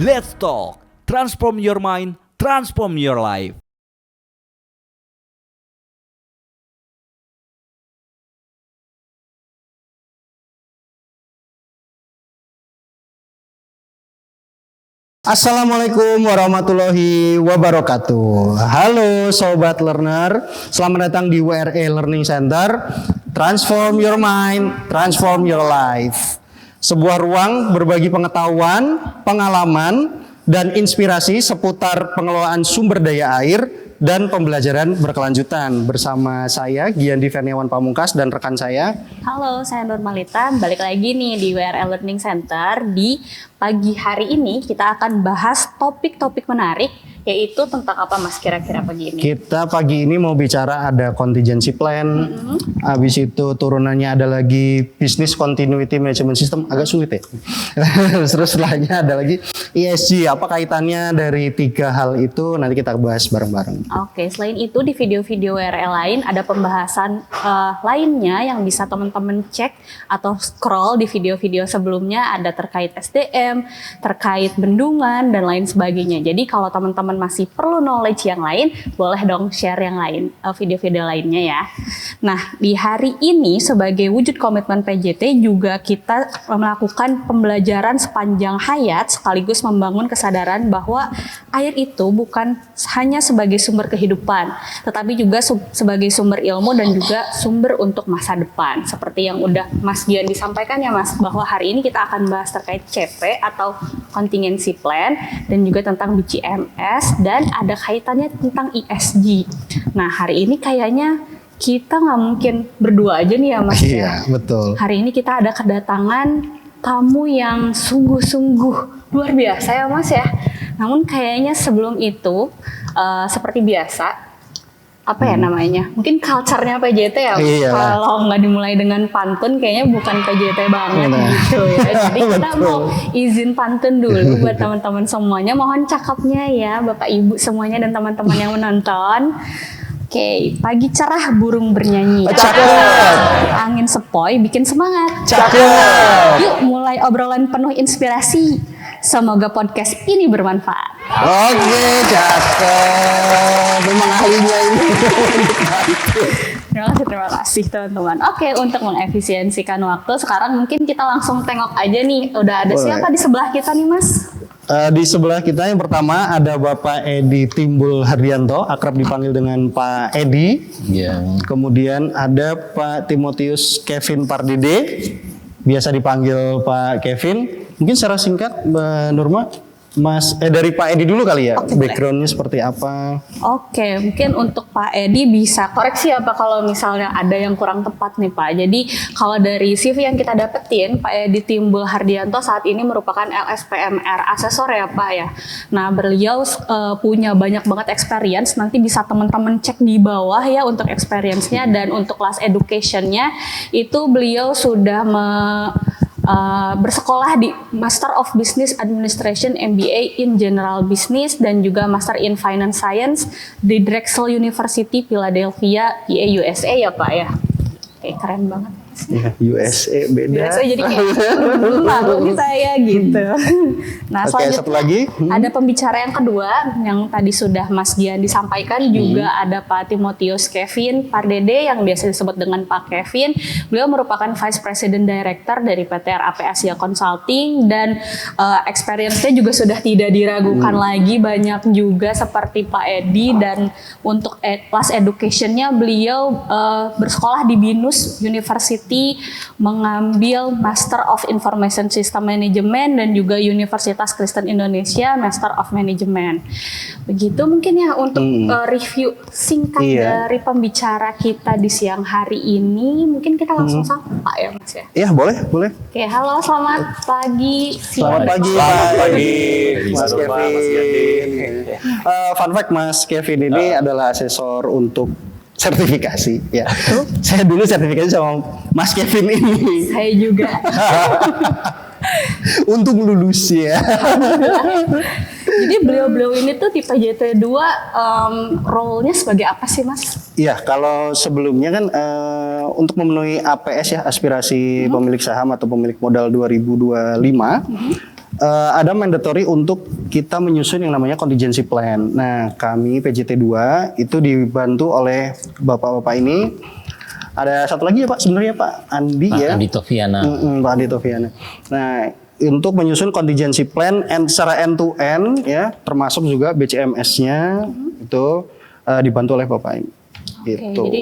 Let's talk. Transform your mind, transform your life. Assalamualaikum warahmatullahi wabarakatuh. Halo Sobat Learner, selamat datang di WRE Learning Center. Transform your mind, transform your life. Sebuah ruang berbagi pengetahuan, pengalaman, dan inspirasi seputar pengelolaan sumber daya air dan pembelajaran berkelanjutan. Bersama saya Giandi Verniawan Pamungkas dan rekan saya. Halo, saya Nurmalita. Balik lagi nih di WRE Learning Center. Di pagi hari ini kita akan bahas topik-topik menarik, yaitu tentang apa Mas kira-kira pagi ini? Kita pagi ini mau bicara ada contingency plan, habis itu turunannya ada lagi business continuity management system, agak sulit ya. Terus setelahnya ada lagi ESG, apa kaitannya dari tiga hal itu nanti kita bahas bareng-bareng. Oke, selain itu di video-video WRE lain ada pembahasan lainnya yang bisa teman-teman cek atau scroll di video-video sebelumnya, ada terkait SDM, terkait bendungan dan lain sebagainya. Jadi kalau teman-teman masih perlu knowledge yang lain, boleh dong share yang lain, video-video lainnya ya. Nah, di hari ini sebagai wujud komitmen PJT juga kita melakukan pembelajaran sepanjang hayat sekaligus membangun kesadaran bahwa air itu bukan hanya sebagai sumber kehidupan, tetapi juga sebagai sumber ilmu dan juga sumber untuk masa depan. Seperti yang udah Mas Gian disampaikan ya Mas, bahwa hari ini kita akan bahas terkait CP atau contingency plan dan juga tentang BCMS dan ada kaitannya tentang ESG. Nah, hari ini kayaknya kita nggak mungkin berdua aja nih ya Mas. Iya, betul. Hari ini kita ada kedatangan tamu yang sungguh-sungguh luar biasa ya Mas ya. Namun kayaknya sebelum itu seperti biasa, apa ya namanya? Mungkin culture-nya PJT ya. Iya. Kalau nggak dimulai dengan pantun, kayaknya bukan PJT banget gitu ya. Jadi kita mau izin pantun dulu buat teman-teman semuanya. Mohon cakapnya ya, Bapak Ibu semuanya dan teman-teman yang menonton. Oke, pagi cerah burung bernyanyi. Cakep. Angin sepoi bikin semangat. Cakep. Yuk mulai obrolan penuh inspirasi. Semoga podcast ini bermanfaat. Oke, cakep. Memang ahlinya ini. Terima kasih teman-teman. Oke, untuk mengefisiensikan waktu, sekarang mungkin kita langsung tengok aja nih. Udah ada Boleh. siapa di sebelah kita nih Mas? Di sebelah kita yang pertama ada Bapak Edi Timbul Hardianto, akrab dipanggil dengan Pak Edi. Kemudian ada Pak Timotius Kevin Pardede, biasa dipanggil Pak Kevin. Mungkin secara singkat Mbak Nurma, dari Pak Edi dulu kali ya, Oke, backgroundnya seperti apa? Oke, mungkin untuk Pak Edi bisa koreksi apa kalau misalnya ada yang kurang tepat nih Pak. Jadi kalau dari CV yang kita dapetin, Pak Edi Timbul Hardianto saat ini merupakan LSPMR asesor ya Pak ya. Nah beliau punya banyak banget experience, nanti bisa teman-teman cek di bawah ya untuk experience-nya, dan untuk kelas education-nya itu beliau sudah bersekolah di Master of Business Administration MBA in General Business dan juga Master in Finance Science di Drexel University Philadelphia, PA USA ya Pak ya. Oke, keren banget. Ya, USA beda. Biasa jadi kayak baru saya gitu. Nah, Oke, selanjutnya satu lagi. ada pembicara yang kedua yang tadi sudah Mas Gian disampaikan, juga ada Pak Timotius Kevin Pardede yang biasa disebut dengan Pak Kevin. Beliau merupakan Vice President Director dari PT RAP Asia Consulting dan experience-nya juga sudah tidak diragukan lagi, banyak juga seperti Pak Edi. Dan untuk kelas education-nya beliau bersekolah di BINUS University, mengambil Master of Information System Management dan juga Universitas Kristen Indonesia Master of Management. Begitu mungkin ya untuk review singkat dari pembicara kita di siang hari ini. Mungkin kita langsung sapa ya Mas ya. Iya, boleh. Oke, halo selamat pagi. Selamat pagi, Mas Kevin. Fun fact, Mas Kevin ini adalah asesor untuk sertifikasi ya. Saya dulu sertifikasi sama Mas Kevin ini. Saya juga. Untuk lulus ya. Jadi beliau-beliau ini tuh di PJT 2 role-nya sebagai apa sih Mas? Iya, kalau sebelumnya kan untuk memenuhi APS ya, aspirasi pemilik saham atau pemilik modal 2025, ada mandatory untuk kita menyusun yang namanya contingency plan. Nah, kami PJT 2 itu dibantu oleh bapak-bapak ini. Ada satu lagi ya Pak, sebenarnya Pak Andi Pak ya. Andi Toviana. Pak Andi Toviana. Nah, untuk menyusun contingency plan secara end to end ya, termasuk juga BCMS-nya itu dibantu oleh bapak ini. Oke, jadi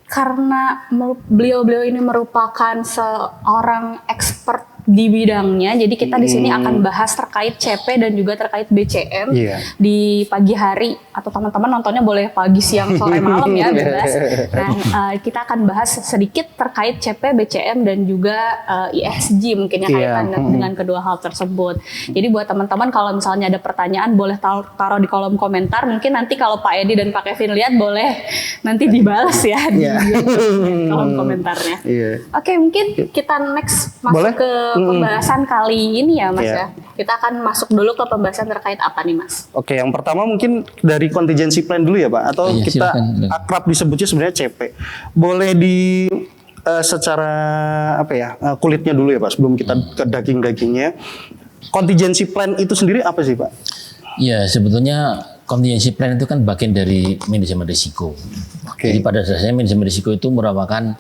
karena beliau-beliau ini merupakan seorang expert di bidangnya, jadi kita di sini akan bahas terkait CP dan juga terkait BCM di pagi hari, atau teman-teman nontonnya boleh pagi, siang, sore, malam ya, bebas. Nah, kita akan bahas sedikit terkait CP, BCM dan juga ESG mungkin ya kaitan dengan kedua hal tersebut. Jadi buat teman-teman kalau misalnya ada pertanyaan boleh taruh di kolom komentar. Mungkin nanti kalau Pak Edi dan Pak Kevin lihat boleh nanti dibalas ya di kolom komentarnya. Oke, mungkin kita next masuk ke pembahasan kali ini ya Mas ya. Kita akan masuk dulu ke pembahasan terkait apa nih Mas? Oke, yang pertama mungkin dari contingency plan dulu ya Pak, atau kita akrab disebutnya sebenarnya CP. Boleh di secara apa ya, kulitnya dulu ya Pak, sebelum kita ke daging-dagingnya. Contingency plan itu sendiri apa sih Pak? Ya, sebetulnya contingency plan itu kan bagian dari manajemen risiko. Jadi pada dasarnya manajemen risiko itu merupakan,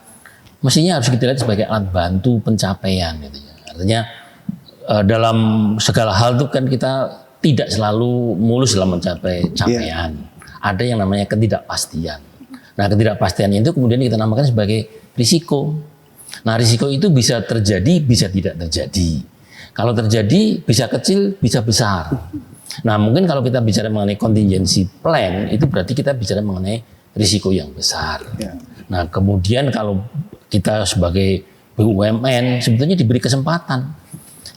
mestinya harus kita lihat sebagai alat bantu pencapaian gitu ya. Artinya dalam segala hal itu kan kita tidak selalu mulus dalam mencapai capaian. Ada yang namanya ketidakpastian. Nah, ketidakpastian itu kemudian kita namakan sebagai risiko. Nah, risiko itu bisa terjadi, bisa tidak terjadi. Kalau terjadi bisa kecil, bisa besar. Nah, mungkin kalau kita bicara mengenai contingency plan, itu berarti kita bicara mengenai risiko yang besar. Nah, kemudian kalau kita sebagai BUMN sebetulnya diberi kesempatan.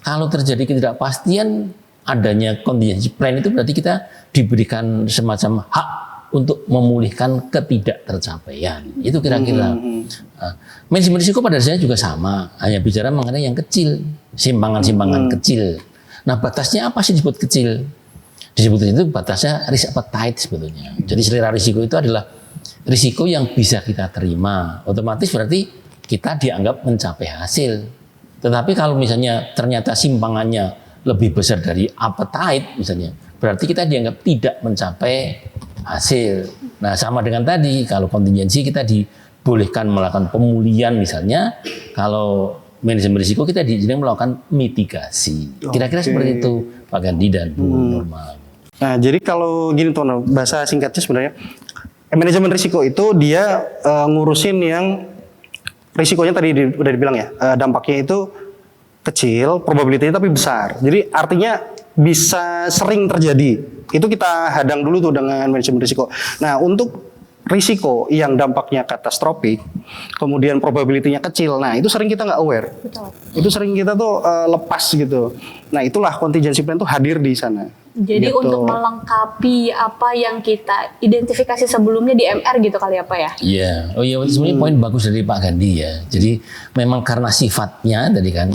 Kalau terjadi ketidakpastian, adanya contingency plan itu berarti kita diberikan semacam hak untuk memulihkan ketidaktercapaian. Itu kira-kira. Manajemen risiko pada dasarnya juga sama, hanya bicara mengenai yang kecil, simpangan-simpangan kecil. Nah, batasnya apa sih disebut kecil? Disebut itu batasnya risk appetite sebetulnya. Jadi selera risiko itu adalah risiko yang bisa kita terima. Otomatis berarti kita dianggap mencapai hasil. Tetapi kalau misalnya ternyata simpangannya lebih besar dari appetite misalnya, berarti kita dianggap tidak mencapai hasil. Nah, sama dengan tadi, kalau kontingensi kita dibolehkan melakukan pemulihan misalnya, kalau manajemen risiko kita diizinkan melakukan mitigasi. Kira-kira seperti itu Pak Gandhi dan Bu Nurma. Nah, jadi kalau gini tuh, bahasa singkatnya sebenarnya manajemen risiko itu dia ngurusin yang risikonya tadi udah dibilang ya, dampaknya itu kecil, probabilitasnya tapi besar. Jadi artinya bisa sering terjadi. Itu kita hadang dulu tuh dengan manajemen risiko. Nah, untuk risiko yang dampaknya katastrofik, kemudian probability-nya kecil, nah itu sering kita nggak aware. Betul. Itu sering kita tuh lepas gitu. Nah, itulah contingency plan tuh hadir di sana. Jadi gitu. untuk melengkapi apa yang kita identifikasi sebelumnya di MR gitu kali apa ya? Iya, oh iya sebenarnya poin bagus dari Pak Gandhi ya. Jadi memang karena sifatnya tadi kan,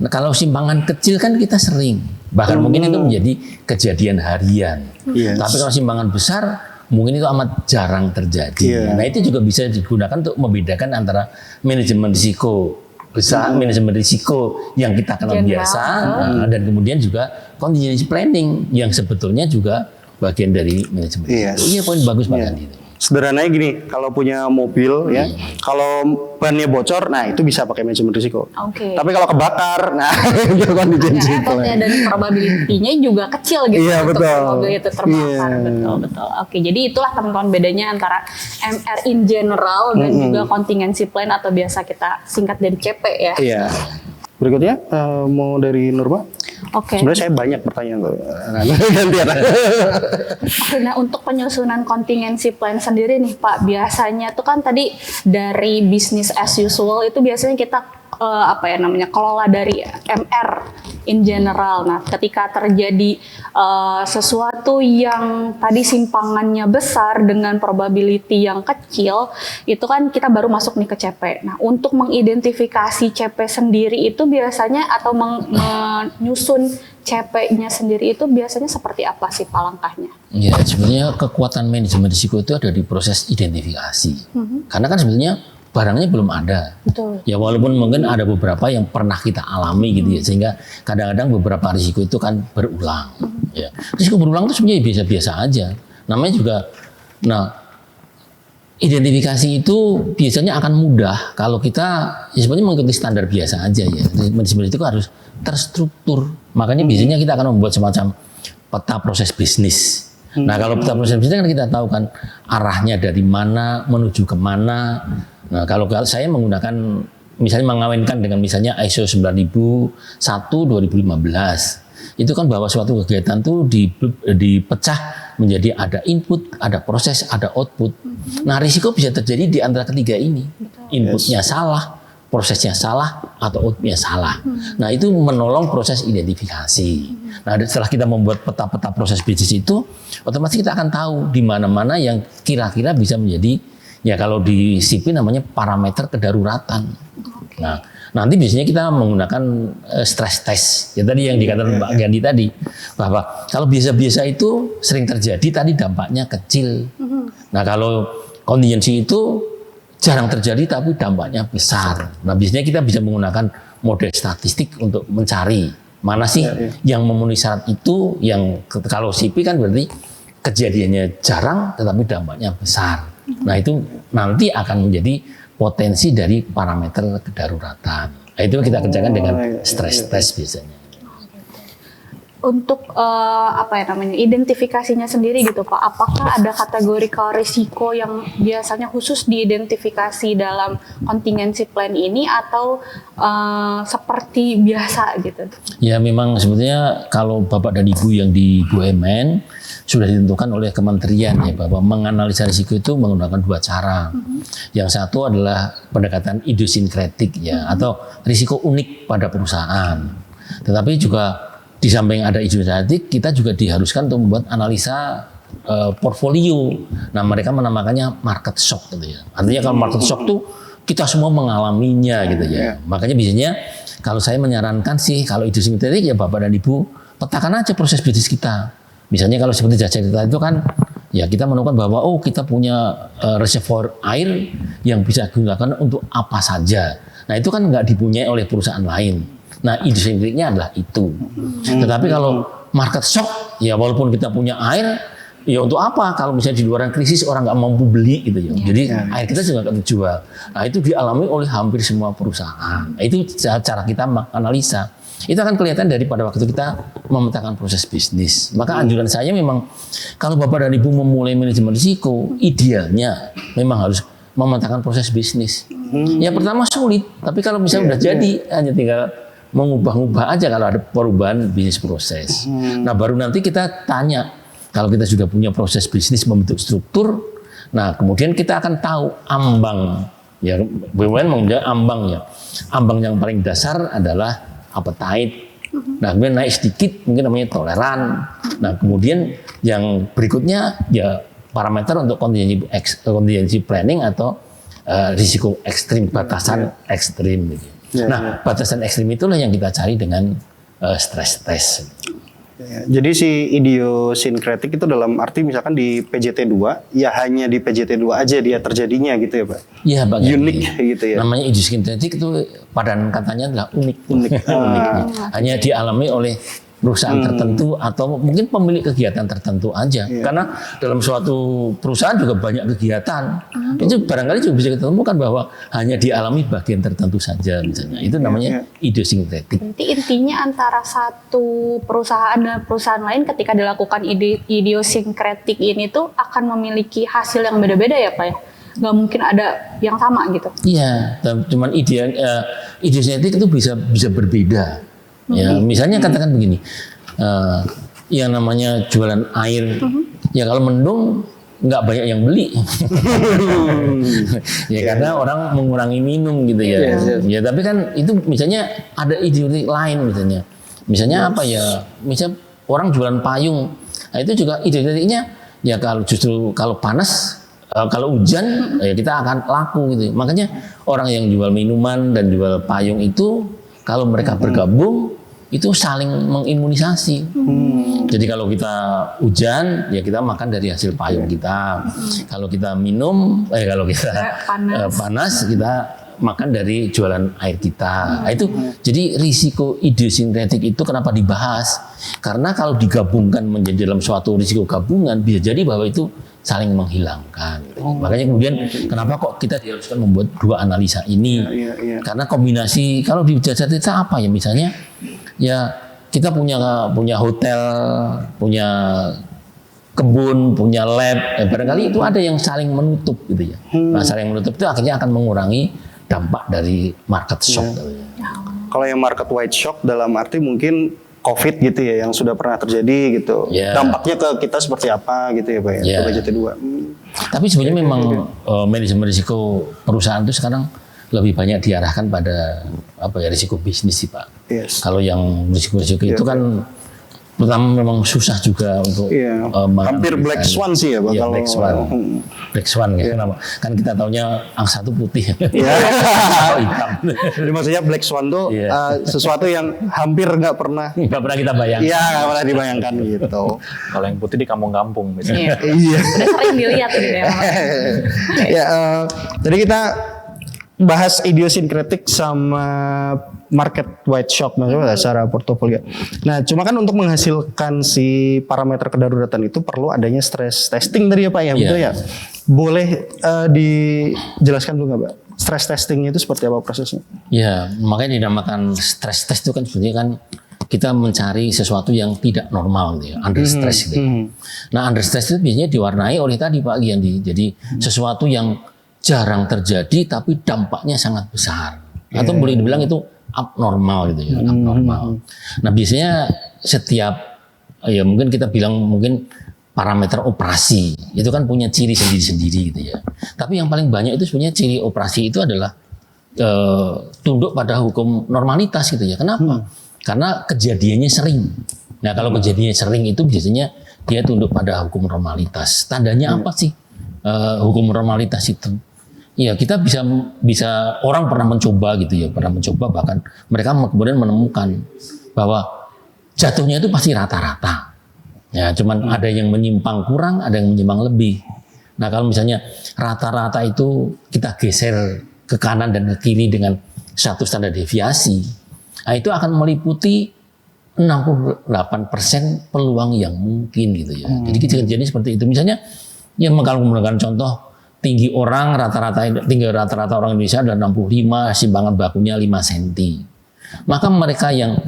nah, kalau simpangan kecil kan kita sering, bahkan mungkin itu menjadi kejadian harian. Tapi kalau simpangan besar mungkin itu amat jarang terjadi. Nah, itu juga bisa digunakan untuk membedakan antara manajemen risiko besar, manajemen risiko yang kita kenal biasa, dan kemudian juga contingency planning yang sebetulnya juga bagian dari manajemen risiko. Iya, poin bagus Pak Gandhi. Sederhananya gini, kalau punya mobil ya, kalau bannya bocor, nah itu bisa pakai manajemen risiko. Tapi kalau kebakar, nah itu contingency plan. Dan probability-nya juga kecil gitu untuk mobil itu terbakar. Betul. Oke, jadi itulah teman-teman bedanya antara MR in general dan juga contingency plan atau biasa kita singkat dari CP ya. Iya. Berikutnya mau dari Nurma. Sebenarnya saya banyak pertanyaan tuh. Gantian. Nah, untuk penyusunan contingency plan sendiri nih Pak, biasanya tuh kan tadi dari business as usual itu biasanya kita kelola dari MR in general. Nah, ketika terjadi sesuatu yang tadi simpangannya besar dengan probability yang kecil, itu kan kita baru masuk nih ke CP. Nah, untuk mengidentifikasi CP sendiri itu biasanya atau menyusun CP-nya sendiri itu biasanya seperti apa sih Pak langkahnya? Ya, sebenarnya kekuatan manajemen risiko itu ada di proses identifikasi. Karena kan sebenarnya barangnya belum ada. Betul. Ya walaupun mungkin ada beberapa yang pernah kita alami gitu ya, sehingga kadang-kadang beberapa risiko itu kan berulang. Ya. Risiko berulang itu sebenarnya biasa-biasa aja. Namanya juga, identifikasi itu biasanya akan mudah kalau kita ya sebenarnya mengikuti standar biasa aja ya. Manajemen itu harus terstruktur. Makanya biasanya kita akan membuat semacam peta proses bisnis. Nah kalau peta proses bisnis kan kita tahu kan arahnya dari mana menuju kemana. Nah kalau saya menggunakan misalnya mengawinkan dengan misalnya ISO 9001 2015 itu kan bahwa suatu kegiatan itu dipecah menjadi ada input, ada proses, ada output. Nah risiko bisa terjadi di antara ketiga ini. Inputnya salah, prosesnya salah, atau outputnya salah. Nah itu menolong proses identifikasi. Nah setelah kita membuat peta-peta proses bisnis itu, otomatis kita akan tahu di mana-mana yang kira-kira bisa menjadi, ya kalau di CP namanya parameter kedaruratan. Nah nanti biasanya kita menggunakan stress test. Ya tadi yang dikatakan Mbak Gandhi tadi, bahwa kalau biasa-biasa itu sering terjadi, tadi dampaknya kecil. Nah kalau contingency itu jarang terjadi tapi dampaknya besar. Nah biasanya kita bisa menggunakan model statistik untuk mencari mana sih yang memenuhi syarat itu, yang kalau CP kan berarti kejadiannya jarang tetapi dampaknya besar. Nah itu nanti akan menjadi potensi dari parameter kedaruratan. Nah, itu kita kerjakan dengan stress test biasanya. Untuk identifikasinya sendiri gitu Pak, apakah ada kategori risiko yang biasanya khusus diidentifikasi dalam contingency plan ini atau seperti biasa gitu? Ya memang sebetulnya kalau Bapak dan Ibu yang di BUMN sudah ditentukan oleh kementerian ya bahwa menganalisa risiko itu menggunakan dua cara. Yang satu adalah pendekatan idiosinkretik ya atau risiko unik pada perusahaan. Tetapi juga di samping ada idiosinkretik, kita juga diharuskan untuk membuat analisa portfolio. Nah, mereka menamakannya market shock gitu ya. Artinya kalau market shock tuh kita semua mengalaminya gitu ya. Makanya biasanya kalau saya menyarankan sih kalau idiosinkretik ya Bapak dan Ibu petakan aja proses bisnis kita. Misalnya kalau seperti jasa cerita itu kan ya kita menemukan bahwa kita punya reservoir air yang bisa digunakan untuk apa saja. Nah, itu kan nggak dipunyai oleh perusahaan lain. Nah, idiosinkretiknya adalah itu. Tetapi kalau market shock, ya walaupun kita punya air, ya untuk apa? Kalau misalnya di luar krisis orang nggak mampu beli gitu ya. Jadi air kita juga nggak terjual. Nah, itu dialami oleh hampir semua perusahaan. Nah, itu cara kita menganalisa. Itu akan kelihatan daripada waktu kita memetakan proses bisnis. Maka anjuran saya memang kalau Bapak dan Ibu memulai manajemen risiko, idealnya memang harus memetakan proses bisnis. Yang pertama sulit, tapi kalau misalnya udah jadi hanya tinggal mengubah-ubah aja kalau ada perubahan bisnis proses. Nah baru nanti kita tanya kalau kita sudah punya proses bisnis membentuk struktur. Nah kemudian kita akan tahu ambang ya BUMN mempunyai ambang ya. Ambang yang paling dasar adalah appetite. Nah kemudian naik sedikit mungkin namanya toleran. Nah kemudian yang berikutnya ya parameter untuk contingency planning atau risiko ekstrim, batasan ekstrim gitu. Nah, batasan ekstrim itulah yang kita cari dengan stress test. Jadi si idiosinkretik itu dalam arti misalkan di PJT 2, ya hanya di PJT 2 aja dia terjadinya gitu ya Pak? Iya Pak. Unik gitu ya? Namanya idiosinkretik itu padanan katanya adalah unik. Unik. Hanya dialami oleh perusahaan tertentu atau mungkin pemilik kegiatan tertentu aja. Karena dalam suatu perusahaan juga banyak kegiatan. Itu barangkali juga bisa kita temukan bahwa hanya dialami bagian tertentu saja misalnya. Itu namanya idiosinkretik. Berarti intinya antara satu perusahaan dan perusahaan lain ketika dilakukan idiosinkretik ini tuh akan memiliki hasil yang beda-beda ya Pak ya? Nggak mungkin ada yang sama gitu? Iya, cuman idiosinkretik itu bisa berbeda. Ya, misalnya katakan begini, yang namanya jualan air, ya kalau mendung nggak banyak yang beli, ya karena orang mengurangi minum gitu ya. Ya tapi kan itu misalnya ada ide lain misalnya apa ya, misal orang jualan payung, nah itu juga ide-idenya ya kalau justru kalau panas. Kalau hujan ya kita akan laku gitu. Makanya orang yang jual minuman dan jual payung itu kalau mereka bergabung itu saling mengimunisasi. Jadi kalau kita hujan, ya kita makan dari hasil payung kita. Kalau kita minum, kalau kita panas, kita makan dari jualan air kita. Nah, itu jadi risiko idiosinkretik itu kenapa dibahas? Karena kalau digabungkan menjadi dalam suatu risiko gabungan, bisa jadi bahwa itu saling menghilangkan. Makanya kemudian kenapa kok kita diharuskan membuat dua analisa ini? Karena kombinasi kalau di jasa cerita apa ya, misalnya ya kita punya hotel, punya kebun, punya lab, barangkali itu ada yang saling menutup gitu ya. Nah, saling menutup itu akhirnya akan mengurangi dampak dari market shock. Kalau yang market wide shock dalam arti mungkin COVID gitu ya, yang sudah pernah terjadi gitu. Dampaknya ke kita seperti apa gitu ya Pak ya, ke BJT2. Tapi sebenarnya memang manajemen risiko perusahaan itu sekarang lebih banyak diarahkan pada risiko bisnis sih Pak. Kalau yang risiko-risiko itu kan pertama memang susah juga untuk hampir black swan sih ya Pak. Black swan. Black swan ya. Kenapa? Kan kita taunya angsa itu putih. Hitam. Jadi maksudnya black swan tuh sesuatu yang hampir nggak pernah kita bayangkan. Iya, nggak pernah dibayangkan gitu. Kalau yang putih di kampung-kampung biasanya. Iya. Udah sering dilihat gitu ya. Jadi kita bahas idiosinkretik sama market wide shock maksudnya secara portofolio. Nah, cuma kan untuk menghasilkan si parameter kedaruratan itu perlu adanya stress testing tadi ya Pak ya, betul ya? Boleh dijelaskan dulu nggak Pak? Stress testing itu seperti apa prosesnya? Ya, makanya dinamakan stress test itu kan sebenarnya kan kita mencari sesuatu yang tidak normal gitu ya, under stress gitu. Nah, under stress itu biasanya diwarnai oleh tadi Pak Giandi. Jadi sesuatu yang jarang terjadi tapi dampaknya sangat besar. Atau boleh dibilang itu abnormal gitu ya, abnormal. Nah, biasanya setiap ya mungkin kita bilang mungkin parameter operasi itu kan punya ciri sendiri-sendiri gitu ya. Tapi yang paling banyak itu sebenarnya ciri operasi itu adalah tunduk pada hukum normalitas gitu ya. Kenapa? Karena kejadiannya sering. Nah, kalau kejadiannya sering itu biasanya dia tunduk pada hukum normalitas. Tandanya apa sih hukum normalitas itu? Ya, kita bisa orang pernah mencoba gitu ya, bahkan mereka kemudian menemukan bahwa jatuhnya itu pasti rata-rata. Ya, cuman ada yang menyimpang kurang, ada yang menyimpang lebih. Nah, kalau misalnya rata-rata itu kita geser ke kanan dan ke kiri dengan satu standar deviasi, nah itu akan meliputi 68% peluang yang mungkin gitu ya. Jadi kejadian seperti itu. Misalnya, ya kalau menggunakan contoh tinggi rata-rata orang Indonesia adalah 65, simpangan bakunya 5 cm. Maka mereka yang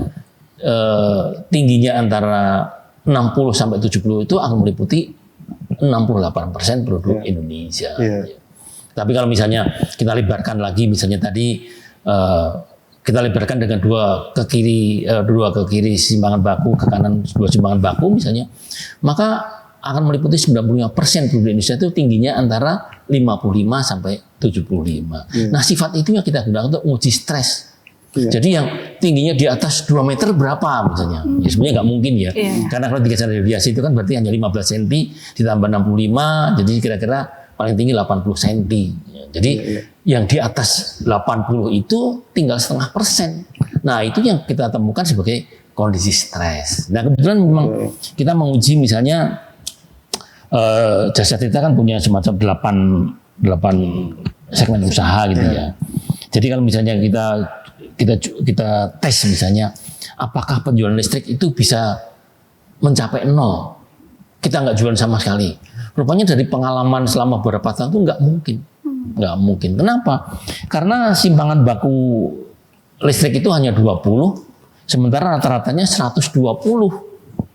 tingginya antara 60 sampai 70 itu akan meliputi 68% penduduk Indonesia. Tapi kalau misalnya kita lebarkan lagi, misalnya tadi kita lebarkan dengan dua ke kiri simpangan baku, ke kanan dua simpangan baku misalnya, maka akan meliputi 95% penduduk Indonesia itu tingginya antara 55 sampai 75. Nah, sifat itu yang kita gunakan untuk uji stres. Jadi yang tingginya di atas 2 meter berapa misalnya? Ya sebenarnya nggak mungkin ya. Karena kalau 3 standar deviasi itu kan berarti hanya 15 cm ditambah 65, jadi kira-kira paling tinggi 80 cm. Jadi yang di atas 80 itu tinggal 0,5%. Nah, itu yang kita temukan sebagai kondisi stres. Nah, kebetulan memang kita menguji misalnya jasa kita kan punya semacam 8 segmen usaha gitu ya. Jadi kalau misalnya kita tes misalnya apakah penjualan listrik itu bisa mencapai 0. Kita nggak jualan sama sekali. Rupanya dari pengalaman selama beberapa tahun itu nggak mungkin. Kenapa? Karena simpangan baku listrik itu hanya 20, sementara rata-ratanya 120.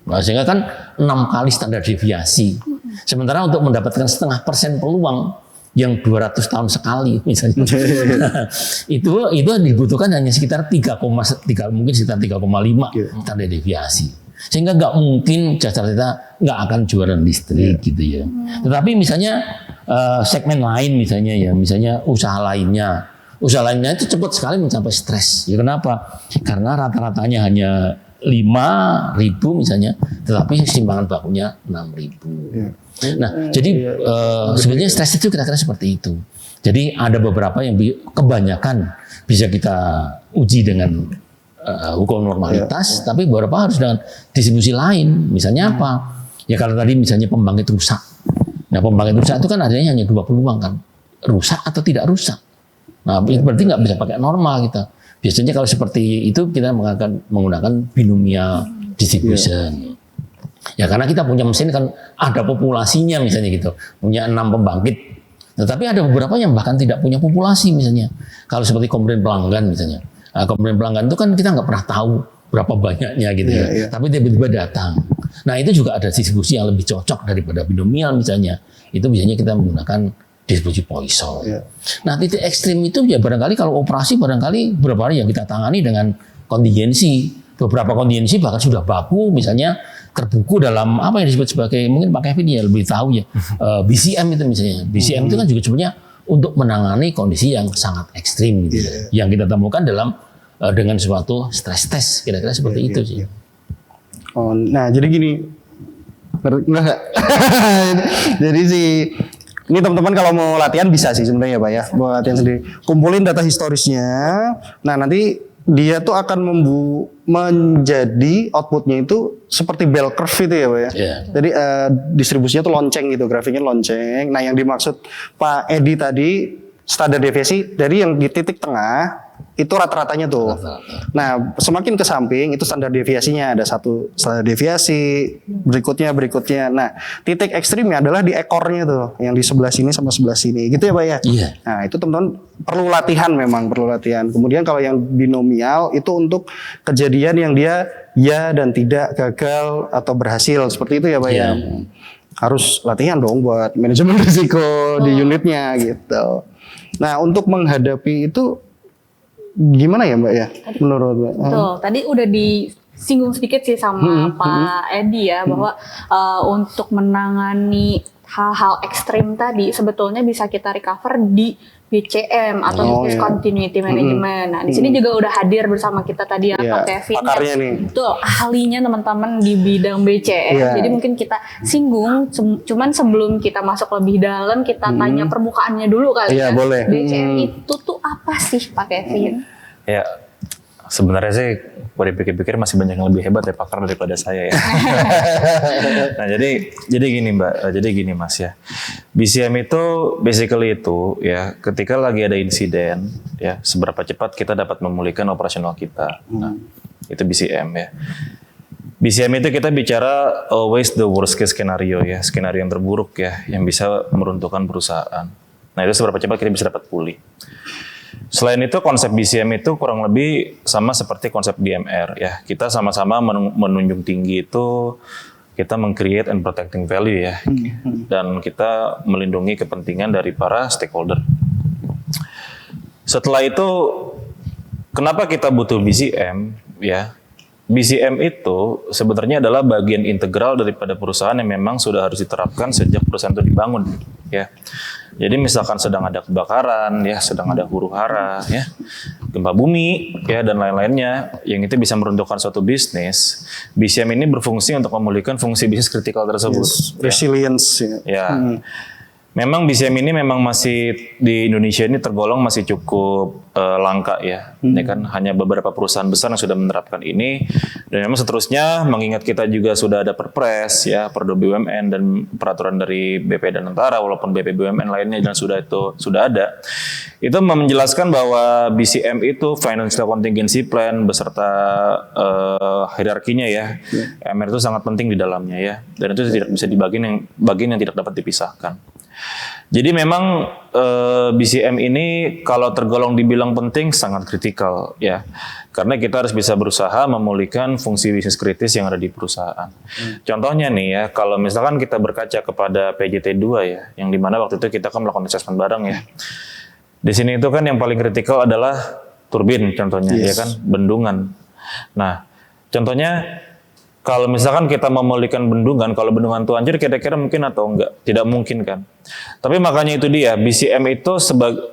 Nah, sehingga kan 6 kali standar deviasi. Sementara untuk mendapatkan 0,5% peluang yang 200 tahun sekali misalnya, itu dibutuhkan hanya sekitar 3,5 standar deviasi. Sehingga nggak mungkin jasa kita nggak akan jualan listrik gitu ya. Tetapi misalnya segmen lain misalnya usaha lainnya itu cepat sekali mencapai stres. Ya kenapa? Karena rata-ratanya hanya 5.000 misalnya, tetapi simpangan bakunya 6.000. Nah, jadi sebenarnya stres itu kira-kira seperti itu. Jadi ada beberapa yang kebanyakan bisa kita uji dengan hukum normalitas, tapi beberapa harus dengan distribusi lain. Misalnya apa? Ya kalau tadi misalnya pembangkit rusak. Nah pembangkit rusak itu kan adanya hanya 2 peluang kan, rusak atau tidak rusak. Nah itu berarti nggak bisa pakai normal kita. Biasanya kalau seperti itu kita menggunakan binomial distribution. Ya karena kita punya mesin kan ada populasinya misalnya gitu, punya 6 pembangkit. Tetapi ada beberapa yang bahkan tidak punya populasi misalnya. Kalau seperti komponen pelanggan misalnya. Nah, komponen pelanggan itu kan kita nggak pernah tahu berapa banyaknya gitu ya. Tapi tiba-tiba datang. Nah itu juga ada distribusi yang lebih cocok daripada binomial misalnya. Itu biasanya kita menggunakan distribusi Poisson. Nah titik ekstrim itu ya barangkali kalau operasi barangkali beberapa hari yang kita tangani dengan kontingensi. Beberapa kontingensi bahkan sudah baku misalnya terbuku dalam apa yang disebut sebagai mungkin Pak Kevin ya lebih tahu ya BCM itu misalnya. BCM itu kan juga sebenarnya untuk menangani kondisi yang sangat ekstrim gitu yang kita temukan dalam dengan suatu stress test kira-kira seperti itu sih. Oh, nah jadi gini, enggak. Jadi ini teman-teman kalau mau latihan bisa sih sebenarnya Pak ya, mau latihan sendiri. Kumpulin data historisnya. Nah nanti dia tuh akan menjadi outputnya itu seperti bell curve itu ya Pak ya. Jadi distribusinya tuh lonceng gitu, grafiknya lonceng. Nah yang dimaksud Pak Edi tadi standar deviasi dari yang di titik tengah itu rata-ratanya tuh. Nah semakin ke samping itu standar deviasinya, ada satu standar deviasi, berikutnya. Nah titik ekstrimnya adalah di ekornya tuh, yang di sebelah sini sama sebelah sini, gitu ya Pak ya. Nah itu teman-teman perlu latihan, memang perlu latihan. Kemudian kalau yang binomial itu untuk kejadian yang dia ya dan tidak, gagal atau berhasil, seperti itu ya Pak ya. Harus latihan dong buat manajemen risiko di unitnya gitu. Nah untuk menghadapi itu gimana ya Mbak ya menurut Mbak? Betul, tadi udah disinggung sedikit sih sama Pak Edi ya bahwa untuk menangani hal-hal ekstrim tadi sebetulnya bisa kita recover di BCM atau Business Continuity Management. Nah, di sini juga udah hadir bersama kita tadi ya Pak Kevin. Pakarnya nih. Betul, ahlinya teman-teman di bidang BCM. Jadi mungkin kita singgung, cuman sebelum kita masuk lebih dalam kita tanya permukaannya dulu kali ya. Boleh. BCM itu tuh apa sih Pak Kevin? Ya, sebenarnya sih gue dipikir-pikir masih banyak yang lebih hebat ya pakar daripada saya ya. Nah jadi gini Mbak, jadi gini Mas ya. BCM itu basically itu ya ketika lagi ada insiden ya seberapa cepat kita dapat memulihkan operasional kita. Nah, itu BCM ya. BCM itu kita bicara always the worst case scenario ya, skenario yang terburuk ya yang bisa meruntuhkan perusahaan. Nah itu seberapa cepat kita bisa dapat pulih. Selain itu konsep BCM itu kurang lebih sama seperti konsep DMR ya. Kita sama-sama menunjung tinggi itu kita meng-create and protecting value ya. Dan kita melindungi kepentingan dari para stakeholder. Setelah itu kenapa kita butuh BCM ya? BCM itu sebenarnya adalah bagian integral daripada perusahaan yang memang sudah harus diterapkan sejak perusahaan itu dibangun ya. Jadi misalkan sedang ada kebakaran ya, sedang ada huru-hara ya, gempa bumi ya dan lain-lainnya yang itu bisa meruntuhkan suatu bisnis, BCM ini berfungsi untuk memulihkan fungsi bisnis kritikal tersebut. Resilience ya. Memang BCM ini memang masih di Indonesia ini tergolong masih cukup langka ya. Ini kan hanya beberapa perusahaan besar yang sudah menerapkan ini dan memang seterusnya mengingat kita juga sudah ada Perpres ya, Perda BUMN dan peraturan dari BP dan Tentara walaupun BP BUMN lainnya dan sudah ada. Itu menjelaskan bahwa BCM itu Financial Contingency Plan beserta hierarkinya ya. MR itu sangat penting di dalamnya ya. Dan itu tidak bisa bagian yang tidak dapat dipisahkan. Jadi memang BCM ini kalau tergolong dibilang penting sangat kritikal ya. Karena kita harus bisa berusaha memulihkan fungsi bisnis kritis yang ada di perusahaan. Contohnya nih ya, kalau misalkan kita berkaca kepada PJT 2 ya, yang dimana waktu itu kita kan melakukan assessment bareng ya. Di sini itu kan yang paling kritikal adalah turbin contohnya ya kan, bendungan. Nah, contohnya kalau misalkan kita memulihkan bendungan, kalau bendungan itu hancur kira-kira mungkin atau enggak? Tidak mungkin kan. Tapi makanya itu dia, BCM itu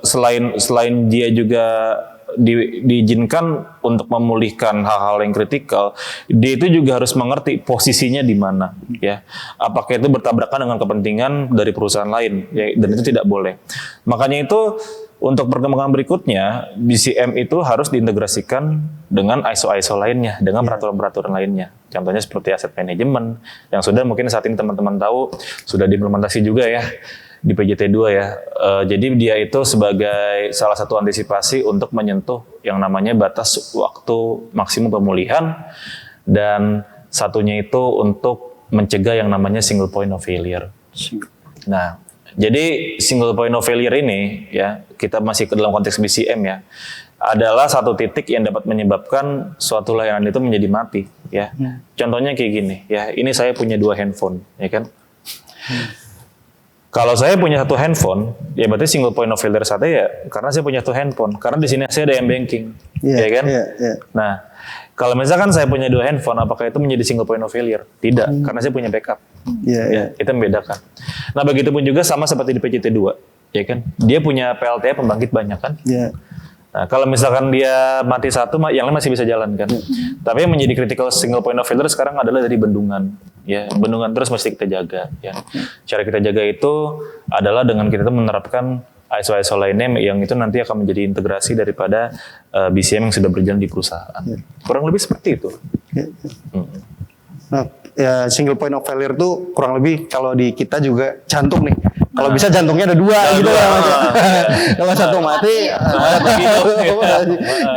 selain dia juga diizinkan untuk memulihkan hal-hal yang kritikal, dia itu juga harus mengerti posisinya di mana ya. Apakah itu bertabrakan dengan kepentingan dari perusahaan lain ya, dan itu tidak boleh. Makanya itu untuk perkembangan berikutnya, BCM itu harus diintegrasikan dengan ISO-ISO lainnya, dengan peraturan-peraturan lainnya. Contohnya seperti aset manajemen, yang sudah mungkin saat ini teman-teman tahu, sudah diimplementasi juga ya, di PJT2 ya. Jadi dia itu sebagai salah satu antisipasi untuk menyentuh yang namanya batas waktu maksimum pemulihan, dan satunya itu untuk mencegah yang namanya single point of failure. Nah, jadi single point of failure ini ya, kita masih ke dalam konteks BCM ya, adalah satu titik yang dapat menyebabkan suatu layanan itu menjadi mati ya. Contohnya kayak gini ya, ini saya punya 2 handphone ya kan. Kalau saya punya 1 handphone, ya berarti single point of failure saya ya karena saya punya 1 handphone. Karena di sini saya ada m-banking, ya kan? Nah, kalau misalkan saya punya 2 handphone, apakah itu menjadi single point of failure? Tidak, karena saya punya backup. Ya, itu membedakan. Nah, begitupun juga sama seperti di PJT2, ya kan? Dia punya PLTA pembangkit banyak kan? Nah, kalau misalkan dia mati 1, yang lain masih bisa jalan kan. Tapi yang menjadi critical single point of failure sekarang adalah dari bendungan. Ya, bendungan terus mesti kita jaga. Ya, cara kita jaga itu adalah dengan kita menerapkan ISO-ISO lainnya yang itu nanti akan menjadi integrasi daripada BCM yang sudah berjalan di perusahaan. Kurang lebih seperti itu. Nah, ya single point of failure itu kurang lebih kalau di kita juga jantung nih. Kalau bisa jantungnya ada 2 gitu ya Mas. Kalau satu mati,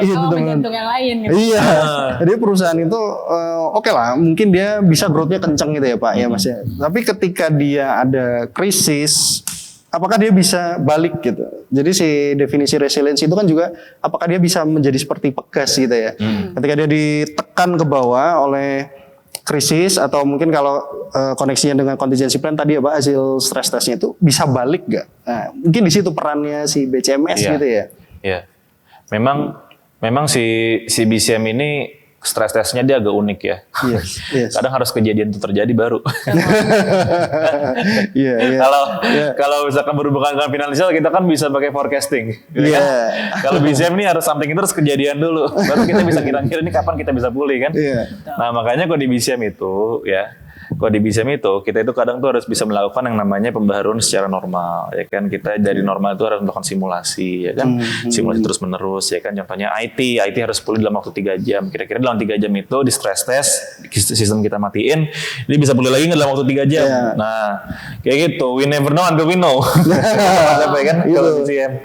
jantung yang lain. Gitu. Iya. Jadi perusahaan itu oke lah, mungkin dia bisa growth-nya kencang gitu ya Pak ya Mas ya. Tapi ketika dia ada krisis, apakah dia bisa balik gitu? Jadi si definisi resilience itu kan juga apakah dia bisa menjadi seperti pegas gitu ya. Ketika dia ditekan ke bawah oleh krisis atau mungkin kalau koneksinya dengan contingency plan tadi ya Pak, hasil stress testnya itu bisa balik nggak? Nah, mungkin di situ perannya si BCMS gitu ya. Iya. Memang si BCM ini stress testnya dia agak unik ya. Yes. Kadang harus kejadian itu terjadi baru. Kalau misalkan berhubungan dengan finansial kita kan bisa pakai forecasting. Kan? Kalau BCM ini harus something itu harus kejadian dulu. Baru kita bisa kira-kira ini kapan kita bisa pulih kan. Nah makanya kalau di BCM itu ya, kalau di BCM itu kita itu kadang tuh harus bisa melakukan yang namanya pembaharuan secara normal ya kan. Kita dari normal itu harus melakukan simulasi ya kan. Simulasi terus menerus ya kan. Contohnya IT harus pulih dalam waktu 3 jam. Kira-kira dalam 3 jam itu di stress test sistem kita matiin, dia bisa pulih lagi nggak dalam waktu 3 jam. Nah kayak gitu, we never know until we know. Apa kan kalau BCM.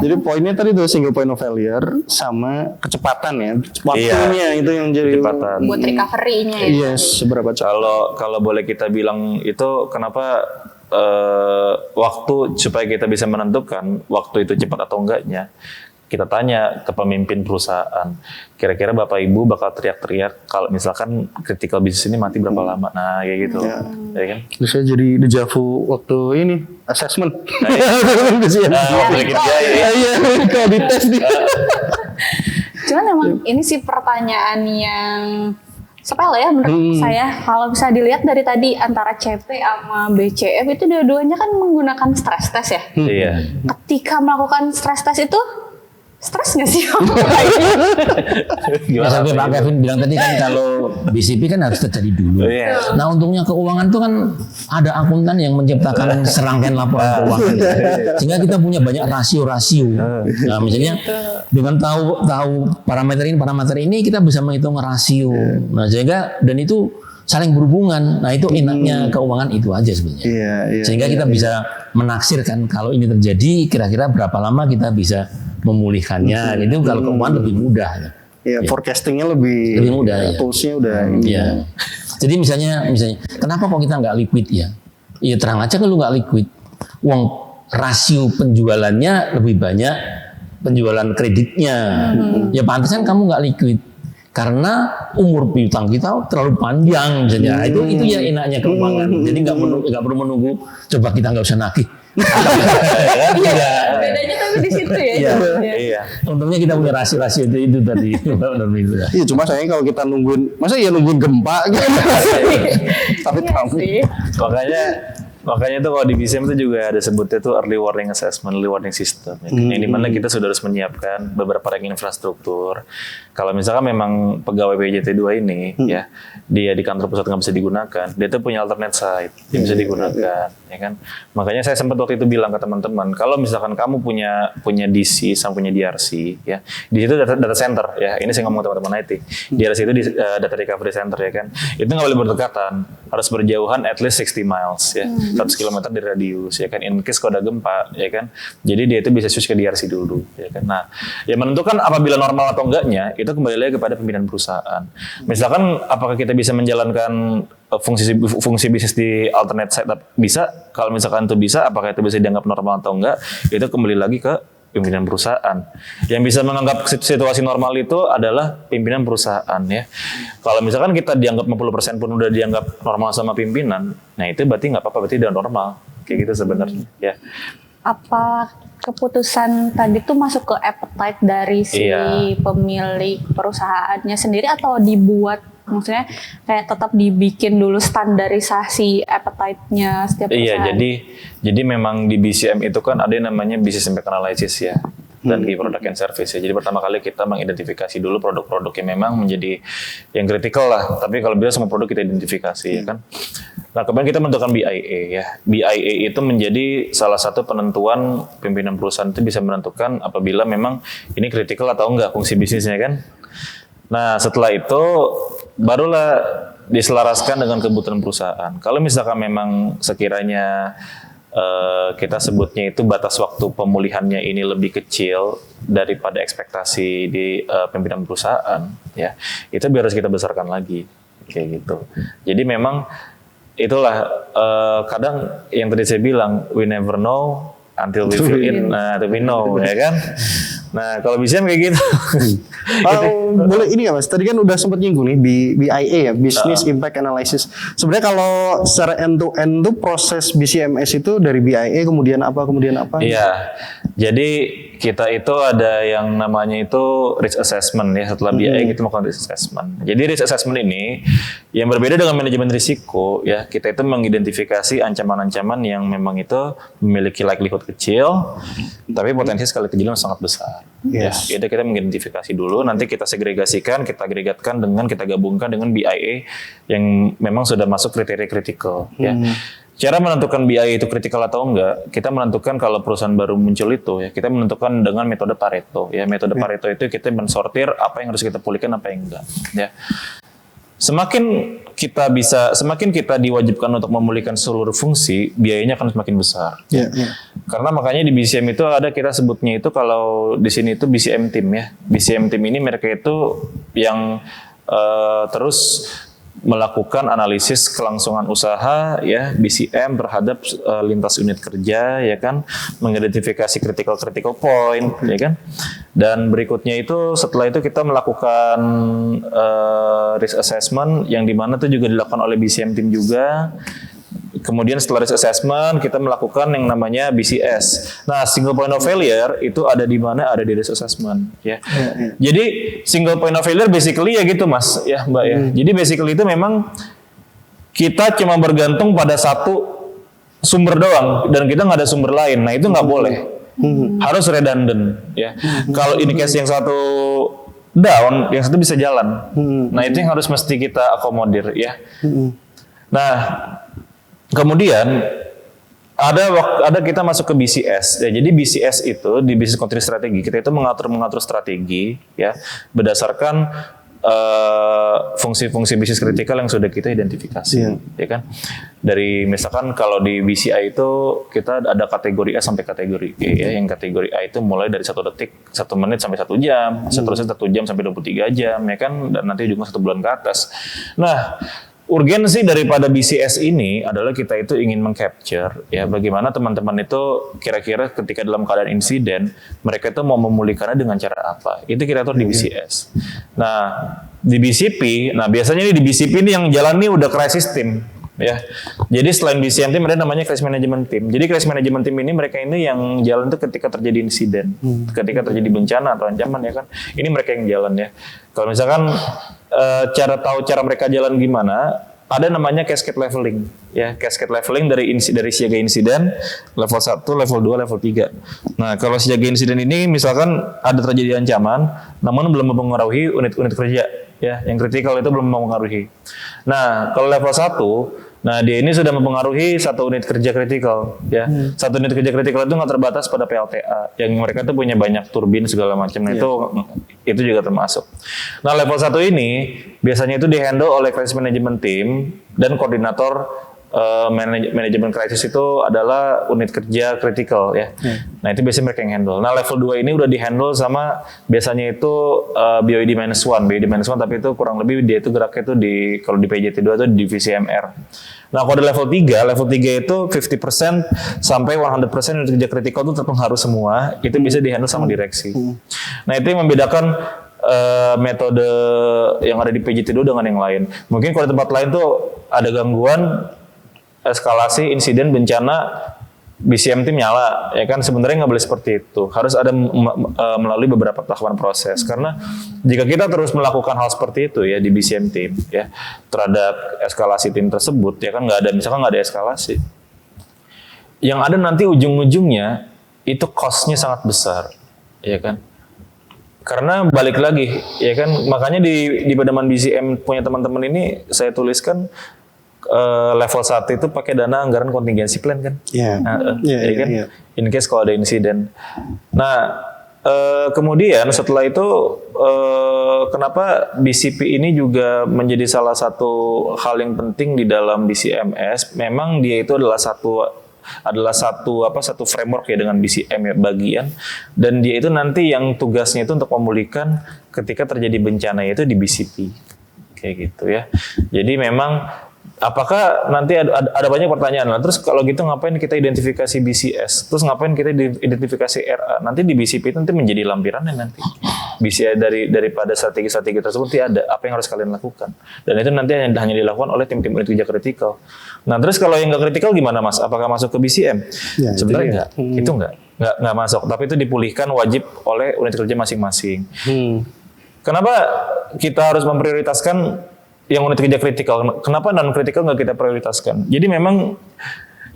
Jadi poinnya tadi tuh single point of failure sama kecepatan ya. Waktunya itu yang jadi kecepatan. Buat recovery-nya ya. Yes, seberapa cepat. Kalau boleh kita bilang itu kenapa waktu supaya kita bisa menentukan waktu itu cepat atau enggaknya, kita tanya ke pemimpin perusahaan, kira-kira Bapak Ibu bakal teriak-teriak kalau misalkan critical business ini mati berapa lama? Nah kayak gitu, ya kan? Terus saya jadi dejavu waktu ini assessment. Kalau dites nih. Cuman emang ini sih pertanyaan yang sepele ya menurut saya. Kalau bisa dilihat dari tadi antara CP sama BCM itu dua-duanya kan menggunakan stress test ya. Iya. Ketika melakukan stress test itu stres nggak sih? Ya, sampai Pak Kevin bilang tadi kan kalau BCP kan harus terjadi dulu. Nah untungnya keuangan itu kan ada akuntan yang menciptakan serangkaian laporan keuangan. Sehingga kita punya banyak rasio-rasio. Nah misalnya dengan tahu parameter ini kita bisa menghitung rasio. Nah sehingga dan itu saling berhubungan. Nah itu enaknya keuangan itu aja sebenarnya. Sehingga kita bisa menaksirkan kalau ini terjadi kira-kira berapa lama kita bisa memulihkannya. Itu kalau keuangan lebih mudah. Forecastingnya lebih mudah. Toolsnya udah. Jadi misalnya, kenapa kok kita nggak liquid ya? Ya terang aja kalau nggak liquid. Uang rasio penjualannya lebih banyak penjualan kreditnya. Ya pantesan kamu nggak liquid. Karena umur piutang kita terlalu panjang misalnya. Itu ya enaknya keuangan. Jadi nggak perlu menunggu. Coba kita nggak usah nagih. Bedanya tapi di situ ya. Iya. Untungnya kita punya rasio-rasio itu tadi. Iya, cuma sayang kalau kita nungguin, masa ya nungguin gempa gitu. Tapi tahu. Makanya Makanya itu kalau di BCM itu juga ada sebutnya tuh early warning assessment, early warning system. Ya. Yang dimana kita sudah harus menyiapkan beberapa ranking infrastruktur. Kalau misalkan memang pegawai PJT2 ini ya dia di kantor pusat nggak bisa digunakan, dia tuh punya alternate site yang bisa digunakan, ya kan. Makanya saya sempat waktu itu bilang ke teman-teman, kalau misalkan kamu punya DC sama punya DRC, ya di situ data center, ya ini saya ngomong teman-teman IT, DRC itu di data recovery center, ya kan, itu nggak boleh berdekatan, harus berjauhan at least 60 miles, ya 100 km di radius, ya kan, in case kalau ada gempa, ya kan, jadi dia itu bisa switch ke DRC dulu, ya kan. Nah, yang menentukan apabila normal atau enggaknya itu kembali lagi kepada pimpinan perusahaan. Misalkan apakah kita bisa menjalankan fungsi bisnis di alternate setup, bisa. Kalau misalkan itu bisa, apakah itu bisa dianggap normal atau enggak, itu kembali lagi ke pimpinan perusahaan. Yang bisa menganggap situasi normal itu adalah pimpinan perusahaan, ya. Kalau misalkan kita dianggap 50% pun udah dianggap normal sama pimpinan, nah itu berarti nggak apa-apa, berarti udah normal. Kayak gitu sebenarnya, ya. Apa keputusan tadi tuh masuk ke appetite dari si pemilik perusahaannya sendiri atau dibuat, maksudnya kayak tetap dibikin dulu standarisasi appetite-nya setiap perusahaan? Iya, jadi memang di BCM itu kan ada yang namanya business impact analysis, ya, dan di product and service, ya. Jadi pertama kali kita mengidentifikasi dulu produk-produk yang memang menjadi yang kritikal lah. Tapi kalau bisa semua produk kita identifikasi, ya kan. Nah, kemudian kita menentukan BIA, ya. BIA itu menjadi salah satu penentuan pimpinan perusahaan itu bisa menentukan apabila memang ini kritikal atau enggak fungsi bisnisnya, kan. Nah, setelah itu barulah diselaraskan dengan kebutuhan perusahaan. Kalau misalkan memang sekiranya kita sebutnya itu batas waktu pemulihannya ini lebih kecil daripada ekspektasi di pimpinan perusahaan, ya, itu harus kita besarkan lagi, kayak gitu. Jadi memang itulah kadang yang tadi saya bilang, we never know until we feel it, until we know, ya kan. Nah, kalau bisa kayak gitu. Boleh ini ya Mas, tadi kan udah sempat nyinggung nih BIA ya, Business Impact Analysis. Sebenarnya kalau secara end to end tuh proses BCMS itu dari BIA kemudian apa? Iya, jadi kita itu ada yang namanya itu risk assessment, ya. Setelah BIA kita melakukan risk assessment. Jadi risk assessment ini yang berbeda dengan manajemen risiko, ya. Kita itu mengidentifikasi ancaman-ancaman yang memang itu memiliki likelihood kecil, tapi potensi sekali kejadian sangat besar. Yes. Ya, itu kita mengidentifikasi dulu, nanti kita segregasikan, kita agregatkan kita gabungkan dengan BIA yang memang sudah masuk kriteria kritikal, ya. Cara menentukan BIA itu kritikal atau enggak, kita menentukan kalau perusahaan baru muncul itu, ya, kita menentukan dengan metode Pareto, ya. Metode Pareto itu kita mensortir apa yang harus kita pulihkan, apa yang enggak, ya. Semakin kita diwajibkan untuk memulihkan seluruh fungsi, biayanya akan semakin besar. Karena makanya di BCM itu ada, kita sebutnya itu kalau di sini itu BCM team, ya. BCM team ini mereka itu yang terus melakukan analisis kelangsungan usaha, ya, BCM terhadap lintas unit kerja, ya kan, mengidentifikasi critical point, ya kan, dan berikutnya itu setelah itu kita melakukan risk assessment yang dimana itu juga dilakukan oleh BCM team juga. Kemudian setelah risk assessment kita melakukan yang namanya BCS. Nah, single point of failure itu ada di mana? Ada di risk assessment, ya. Jadi single point of failure basically ya gitu Mas, ya Mbak, ya. Jadi basically itu memang kita cuma bergantung pada satu sumber doang dan kita nggak ada sumber lain. Nah, itu nggak boleh. Harus redundant, ya. Kalau ini case yang satu down, yang satu bisa jalan. Nah, itu yang harus mesti kita akomodir, ya. Nah, kemudian ada kita masuk ke BCS. Ya, jadi BCS itu di Business Continuity Strategy kita itu mengatur strategi, ya, berdasarkan fungsi-fungsi bisnis kritikal yang sudah kita identifikasi, ya kan. Dari misalkan kalau di BCI itu kita ada kategori A sampai kategori E, ya. Yang kategori A itu mulai dari 1 detik, 1 menit sampai 1 jam, seterusnya 1 jam sampai 23 jam, ya kan, dan nanti juga 1 bulan ke atas. Nah, urgensi daripada BCS ini adalah kita itu ingin mengcapture, ya, bagaimana teman-teman itu kira-kira ketika dalam keadaan insiden mereka itu mau memulihkannya dengan cara apa. Itu kita atur di BCS. Nah, di BCP, biasanya di BCP ini yang jalan nih udah crisis team, ya. Jadi selain BCM team ada namanya crisis management team. Jadi crisis management team ini mereka ini yang jalan itu ketika terjadi insiden, ketika terjadi bencana atau ancaman, ya kan. Ini mereka yang jalan, ya. Kalau misalkan cara mereka jalan gimana, ada namanya cascade leveling ya, cascade leveling dari siaga insiden level 1, level 2, level 3. Nah, kalau siaga insiden ini misalkan ada terjadi ancaman namun belum mempengaruhi unit-unit kerja ya, yang kritikal itu belum mempengaruhi. Nah, kalau level 1, nah dia ini sudah mempengaruhi satu unit kerja kritikal ya. Satu unit kerja kritikal itu nggak terbatas pada PLTA yang mereka tuh punya banyak turbin segala macam. Nah, itu juga termasuk. Nah, level 1 ini biasanya itu dihandle oleh crisis management team dan koordinator manajemen krisis itu adalah unit kerja kritikal ya. Nah, itu biasanya mereka yang handle. Nah, level 2 ini udah dihandle sama biasanya itu BOD-1, tapi itu kurang lebih dia itu geraknya itu kalau di PJT2 itu di divisi MR. Nah, kalau di level 3 itu 50% sampai 100% unit kerja kritikal itu terpengaruh semua, itu bisa dihandle sama direksi. Nah, itu yang membedakan metode yang ada di PJT2 dengan yang lain. Mungkin kalau di tempat lain tuh ada gangguan eskalasi insiden bencana BCM tim nyala ya kan, sebenarnya nggak boleh seperti itu, harus ada melalui beberapa tahapan proses, karena jika kita terus melakukan hal seperti itu ya di BCM tim ya terhadap eskalasi tim tersebut ya kan, nggak ada eskalasi, yang ada nanti ujung-ujungnya itu cost-nya sangat besar ya kan, karena balik lagi ya kan, makanya di pedoman BCM punya teman-teman ini saya tuliskan level 1 itu pakai dana anggaran kontingensi plan kan, in case kalau ada insiden. Nah, kemudian setelah itu kenapa BCP ini juga menjadi salah satu hal yang penting di dalam BCMS? Memang dia itu adalah satu framework ya dengan BCM ya, bagian, dan dia itu nanti yang tugasnya itu untuk memulihkan ketika terjadi bencana, yaitu di BCP kayak gitu ya. Jadi memang apakah nanti ada banyak pertanyaan lah, terus kalau gitu ngapain kita identifikasi BCS, terus ngapain kita identifikasi RA, nanti di BCP itu nanti menjadi lampirannya nanti BCA daripada strategi-strategi tersebut nanti ada apa yang harus kalian lakukan, dan itu nanti hanya dilakukan oleh tim-tim unit kerja kritikal. Nah, terus kalau yang nggak kritikal gimana Mas, apakah masuk ke BCM? Sebenarnya itu nggak masuk, tapi itu dipulihkan wajib oleh unit kerja masing-masing. Kenapa kita harus memprioritaskan yang unit kerja kritikal? Kenapa non kritikal nggak kita prioritaskan? Jadi memang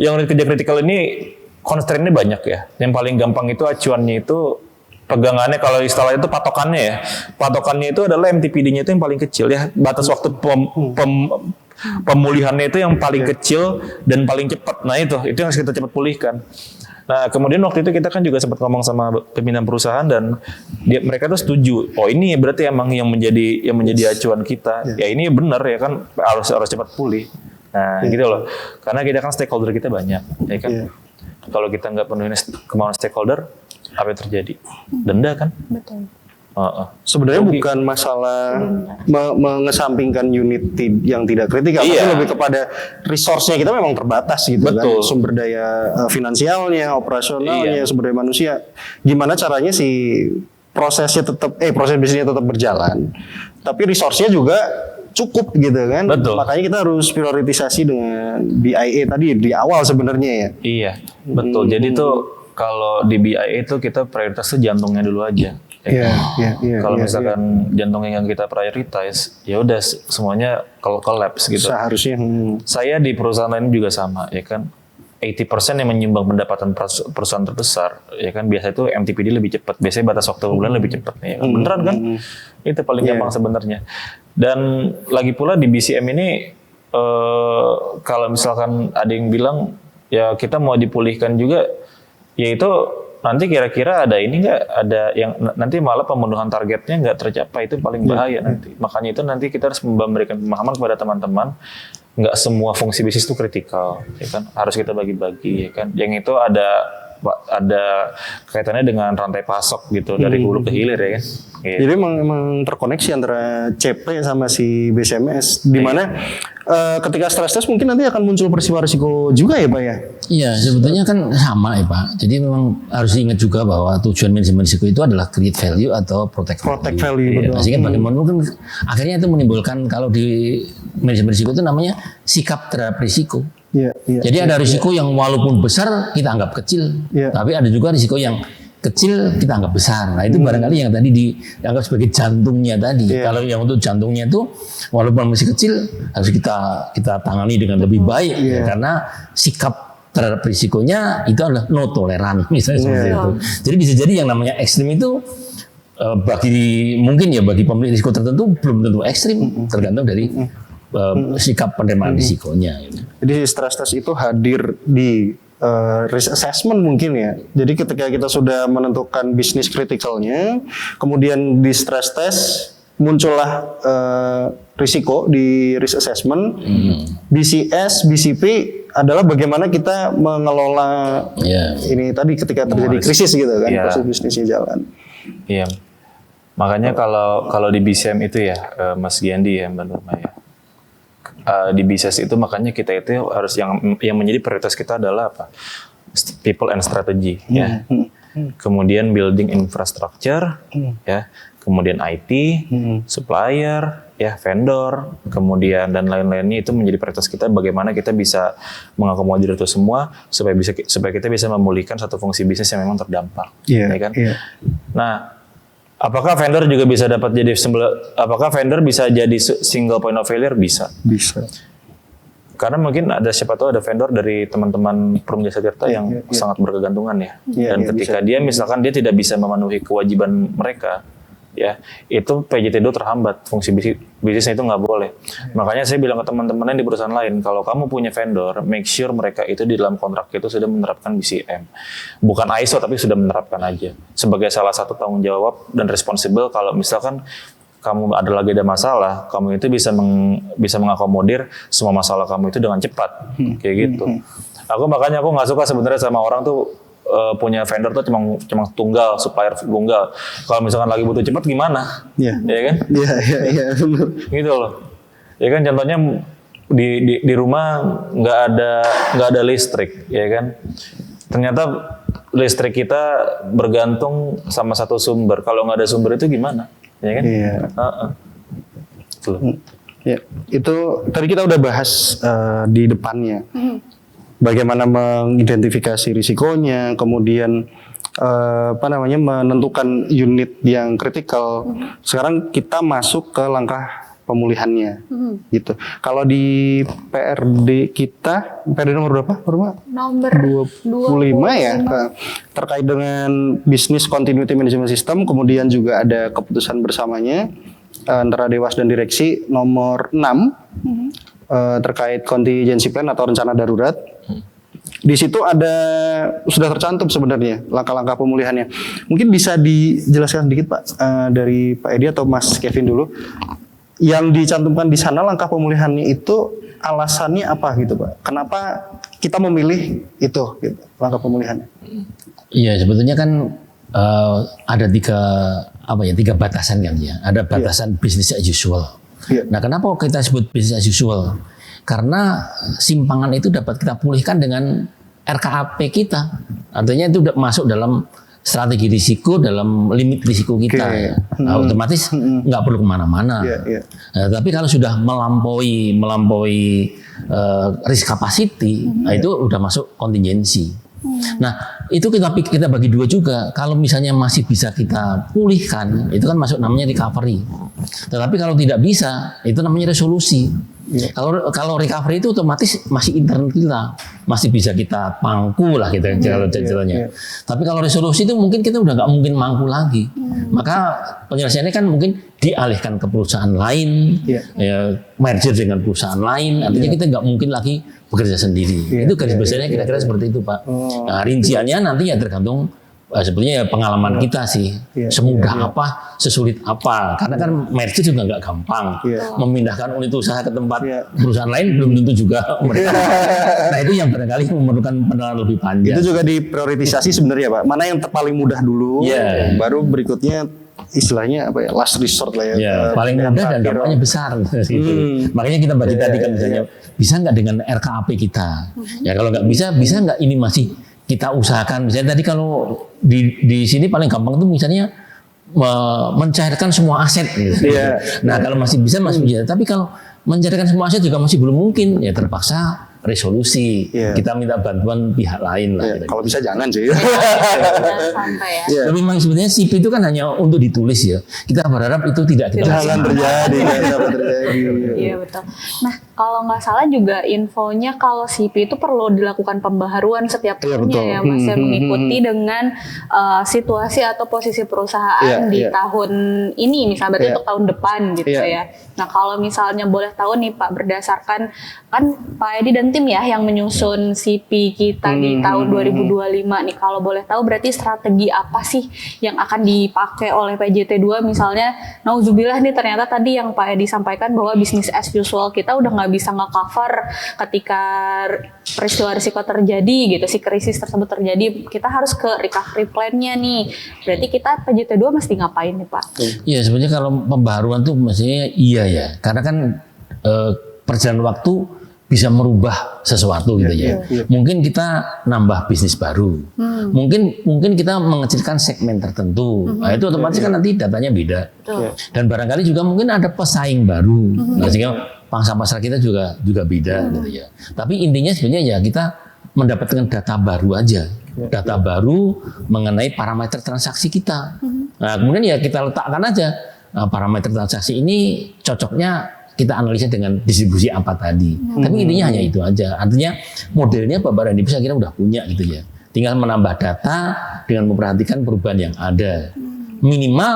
yang unit kerja kritikal ini constraint-nya banyak ya. Yang paling gampang itu acuannya itu pegangannya, kalau istilah itu patokannya ya. Patokannya itu adalah MTPD-nya itu yang paling kecil ya. Batas waktu pemulihannya itu yang paling kecil dan paling cepat. Nah, itu yang harus kita cepat pulihkan. Nah, kemudian waktu itu kita kan juga sempat ngomong sama pimpinan perusahaan dan mereka tuh setuju. Oh, ini berarti emang yang menjadi acuan kita. Ya ini benar ya kan, harus cepat pulih. Nah, gitu loh. Karena kita kan stakeholder kita banyak, ya kan. Kalau kita nggak penuhi kemauan stakeholder, apa yang terjadi? Denda kan? Betul. Sebenarnya bukan masalah mengesampingkan unit yang tidak kritikal, tapi lebih kepada resource-nya kita memang terbatas gitu. Betul. Kan, sumber daya finansialnya, operasionalnya, sumber daya manusia. Gimana caranya si proses bisnisnya tetap berjalan, tapi resource-nya juga cukup gitu kan. Betul. Makanya kita harus prioritisasi dengan BIA tadi di awal sebenarnya ya. Iya, betul. Jadi tuh kalau di BIA itu kita prioritas tuh jantungnya dulu aja. Kalau misalkan jantungnya yang kita prioritize, ya udah semuanya collapse gitu. Seharusnya. Saya di perusahaan lain juga sama, ya kan. 80% yang menyumbang pendapatan perusahaan terbesar, ya kan, biasa itu MTPD lebih cepat. Biasanya batas waktu bulan lebih cepat, ya kan? Beneran kan? Itu paling gampang sebenarnya. Dan lagi pula di BCM ini, kalau misalkan ada yang bilang, ya kita mau dipulihkan juga, yaitu nanti kira-kira ada ini nggak, ada yang nanti malah pemenuhan targetnya nggak tercapai, itu paling bahaya nanti. Makanya itu nanti kita harus memberikan pemahaman kepada teman-teman, nggak semua fungsi bisnis itu kritikal, ya kan, harus kita bagi-bagi, ya kan. Yang itu ada kaitannya dengan rantai pasok gitu, dari hulu ke hilir, ya kan. Gitu. Jadi emang terkoneksi antara CP sama si BCMS, di mana ketika stress test mungkin nanti akan muncul peristiwa risiko juga ya Pak ya? Iya, sebetulnya kan sama ya Pak. Jadi memang harus diingat juga bahwa tujuan manajemen risiko itu adalah create value atau protect value. Protect value, betul. Sehingga bagaimana kan akhirnya itu menimbulkan, kalau di manajemen risiko itu namanya sikap terhadap risiko. Jadi ada risiko yang walaupun besar kita anggap kecil, tapi ada juga risiko yang kecil kita anggap besar. Nah itu barangkali yang tadi dianggap sebagai jantungnya tadi. Kalau yang untuk jantungnya itu walaupun masih kecil harus kita tangani dengan lebih baik ya, karena sikap terhadap risikonya itu adalah no toleran misalnya seperti itu. Jadi bisa jadi yang namanya ekstrim itu bagi pemilik risiko tertentu belum tentu ekstrim, tergantung dari sikap penerimaan risikonya. Jadi stress test itu hadir di risk assessment mungkin ya. Jadi ketika kita sudah menentukan bisnis kritikalnya, kemudian di stress test muncullah risiko di risk assessment. BCS, BCP adalah bagaimana kita mengelola ini tadi ketika terjadi krisis gitu kan, proses bisnisnya jalan. Iya. Makanya kalau di BCM itu ya, Mas Giandi ya, Mbak Nurma ya. Di BCS itu makanya kita itu harus yang menjadi prioritas kita adalah apa? People and strategy ya. Kemudian building infrastructure ya. Kemudian IT, supplier, ya vendor, kemudian dan lain-lainnya itu menjadi prioritas kita. Bagaimana kita bisa mengakomodir itu semua supaya kita bisa memulihkan satu fungsi bisnis yang memang terdampak, ya kan? Nah, apakah vendor juga bisa jadi single point of failure? Bisa. Karena mungkin siapa tahu ada vendor dari teman-teman Perum Jasa Tirta yang sangat berkegantungan ya. Dan ketika dia misalkan dia tidak bisa memenuhi kewajiban mereka, ya itu PJT-Do terhambat, fungsi bisnisnya itu nggak boleh. Makanya saya bilang ke teman-teman di perusahaan lain, kalau kamu punya vendor, make sure mereka itu di dalam kontrak itu sudah menerapkan BCM, bukan ISO tapi sudah menerapkan aja sebagai salah satu tanggung jawab dan responsible. Kalau misalkan kamu lagi ada masalah, kamu itu bisa mengakomodir semua masalah kamu itu dengan cepat, kayak gitu. Makanya aku nggak suka sebenarnya sama orang tuh punya vendor tuh cuma tunggal, supplier tunggal. Kalau misalkan lagi butuh cepat gimana? Ya kan? Iya benar. Gitu loh. Ya kan contohnya di rumah nggak ada listrik, ya kan? Ternyata listrik kita bergantung sama satu sumber. Kalau nggak ada sumber itu gimana? Ya kan? Iya. Ya, itu tadi kita udah bahas di depannya. Bagaimana mengidentifikasi risikonya, kemudian menentukan unit yang kritikal. Sekarang kita masuk ke langkah pemulihannya, gitu. Kalau di PRD kita, PRD nomor berapa? Nomor 25 ya, terkait dengan Business Continuity Management System, kemudian juga ada keputusan bersamanya antara Dewas dan Direksi nomor 6. Terkait contingency plan atau rencana darurat. Di situ sudah tercantum sebenarnya langkah-langkah pemulihannya. Mungkin bisa dijelaskan sedikit Pak, dari Pak Edi atau Mas Kevin dulu. Yang dicantumkan di sana langkah pemulihannya itu alasannya apa gitu Pak? Kenapa kita memilih itu gitu, langkah pemulihannya? Iya, sebetulnya kan ada tiga batasan kan ya. Ada batasan business as usual. Nah, kenapa kita sebut business as usual? Karena simpangan itu dapat kita pulihkan dengan RKAP kita. Artinya itu masuk dalam strategi risiko, dalam limit risiko kita. Ya. Nah, otomatis nggak perlu kemana-mana. Nah, tapi kalau sudah melampaui risk capacity, nah itu udah masuk kontingensi. Nah, itu kita bagi dua juga. Kalau misalnya masih bisa kita pulihkan, itu kan masuk namanya recovery. Tetapi kalau tidak bisa, itu namanya resolusi. Kalau recovery itu otomatis masih internal kita, masih bisa kita pangku lah kita ceritanya. Tapi kalau resolusi itu mungkin kita udah nggak mungkin mangku lagi. Maka penyelesaiannya kan mungkin dialihkan ke perusahaan lain, merger dengan perusahaan lain. Artinya kita nggak mungkin lagi bekerja sendiri. Itu garis besarnya kira-kira seperti itu Pak. Nah, rinciannya nanti ya tergantung sebetulnya ya pengalaman kita sih, semudah apa, sesulit apa. Karena kan merger juga nggak gampang. Memindahkan unit usaha ke tempat perusahaan lain belum tentu juga mereka. Nah itu yang barangkali memerlukan penanganan lebih panjang. Itu juga diprioritisasi sebenarnya Pak. Mana yang paling mudah dulu, baru berikutnya istilahnya apa ya, last resort lah ya. Paling mudah dan dampaknya besar. Gitu. Makanya kita bagi tadi kan misalnya bisa nggak dengan RKAP kita? Ya kalau nggak bisa nggak ini masih kita usahakan. Misalnya tadi kalau di sini paling gampang tuh misalnya mencairkan semua aset. Gitu. Nah kalau masih bisa. Tapi kalau mencairkan semua aset juga masih belum mungkin. Ya terpaksa resolusi. Iya. Kita minta bantuan pihak lain lah. Ya, kira-kira. kalau bisa jangan sih. Jangan sampai ya. Iya. Tapi memang sebenarnya CP itu kan hanya untuk ditulis ya. Kita berharap itu tidak Jangan terjadi, jangan sampai terjadi. Iya betul. Nah kalau nggak salah juga infonya kalau CP itu perlu dilakukan pembaharuan setiap Iya, tahunnya betul. ya Mas, yang mengikuti dengan situasi atau posisi perusahaan Iya, di iya. tahun ini, misalnya berarti Iya. untuk tahun depan gitu Iya. ya. Nah kalau misalnya boleh tahu nih Pak, berdasarkan kan Pak Edi dan tim ya yang menyusun CP kita di tahun 2025 nih, kalau boleh tahu berarti strategi apa sih yang akan dipakai oleh PJT2 misalnya, nauzubillah nih ternyata tadi yang Pak Edi sampaikan bahwa bisnis as usual kita udah nggak bisa nge-cover ketika peristiwa risiko terjadi gitu, si krisis tersebut terjadi, kita harus ke recovery plan-nya nih. Berarti kita PJT2 mesti ngapain nih Pak? Ya sebenarnya kalau pembaharuan tuh mestinya iya ya, karena kan perjalanan waktu bisa merubah sesuatu gitu ya. Mungkin kita nambah bisnis baru, mungkin kita mengecilkan segmen tertentu. Nah, itu otomatis kan nanti datanya beda. Dan barangkali juga mungkin ada pesaing baru. Nah, sehingga pangsa pasar kita juga beda gitu ya. Tapi intinya sebenarnya ya kita mendapatkan data baru aja. Data baru mengenai parameter transaksi kita. Nah, kemudian ya kita letakkan aja parameter transaksi ini cocoknya kita analisa dengan distribusi apa tadi. Tapi intinya hanya itu aja. Artinya modelnya Bapak Randy bisa kira udah punya gitu ya. Tinggal menambah data dengan memperhatikan perubahan yang ada. Minimal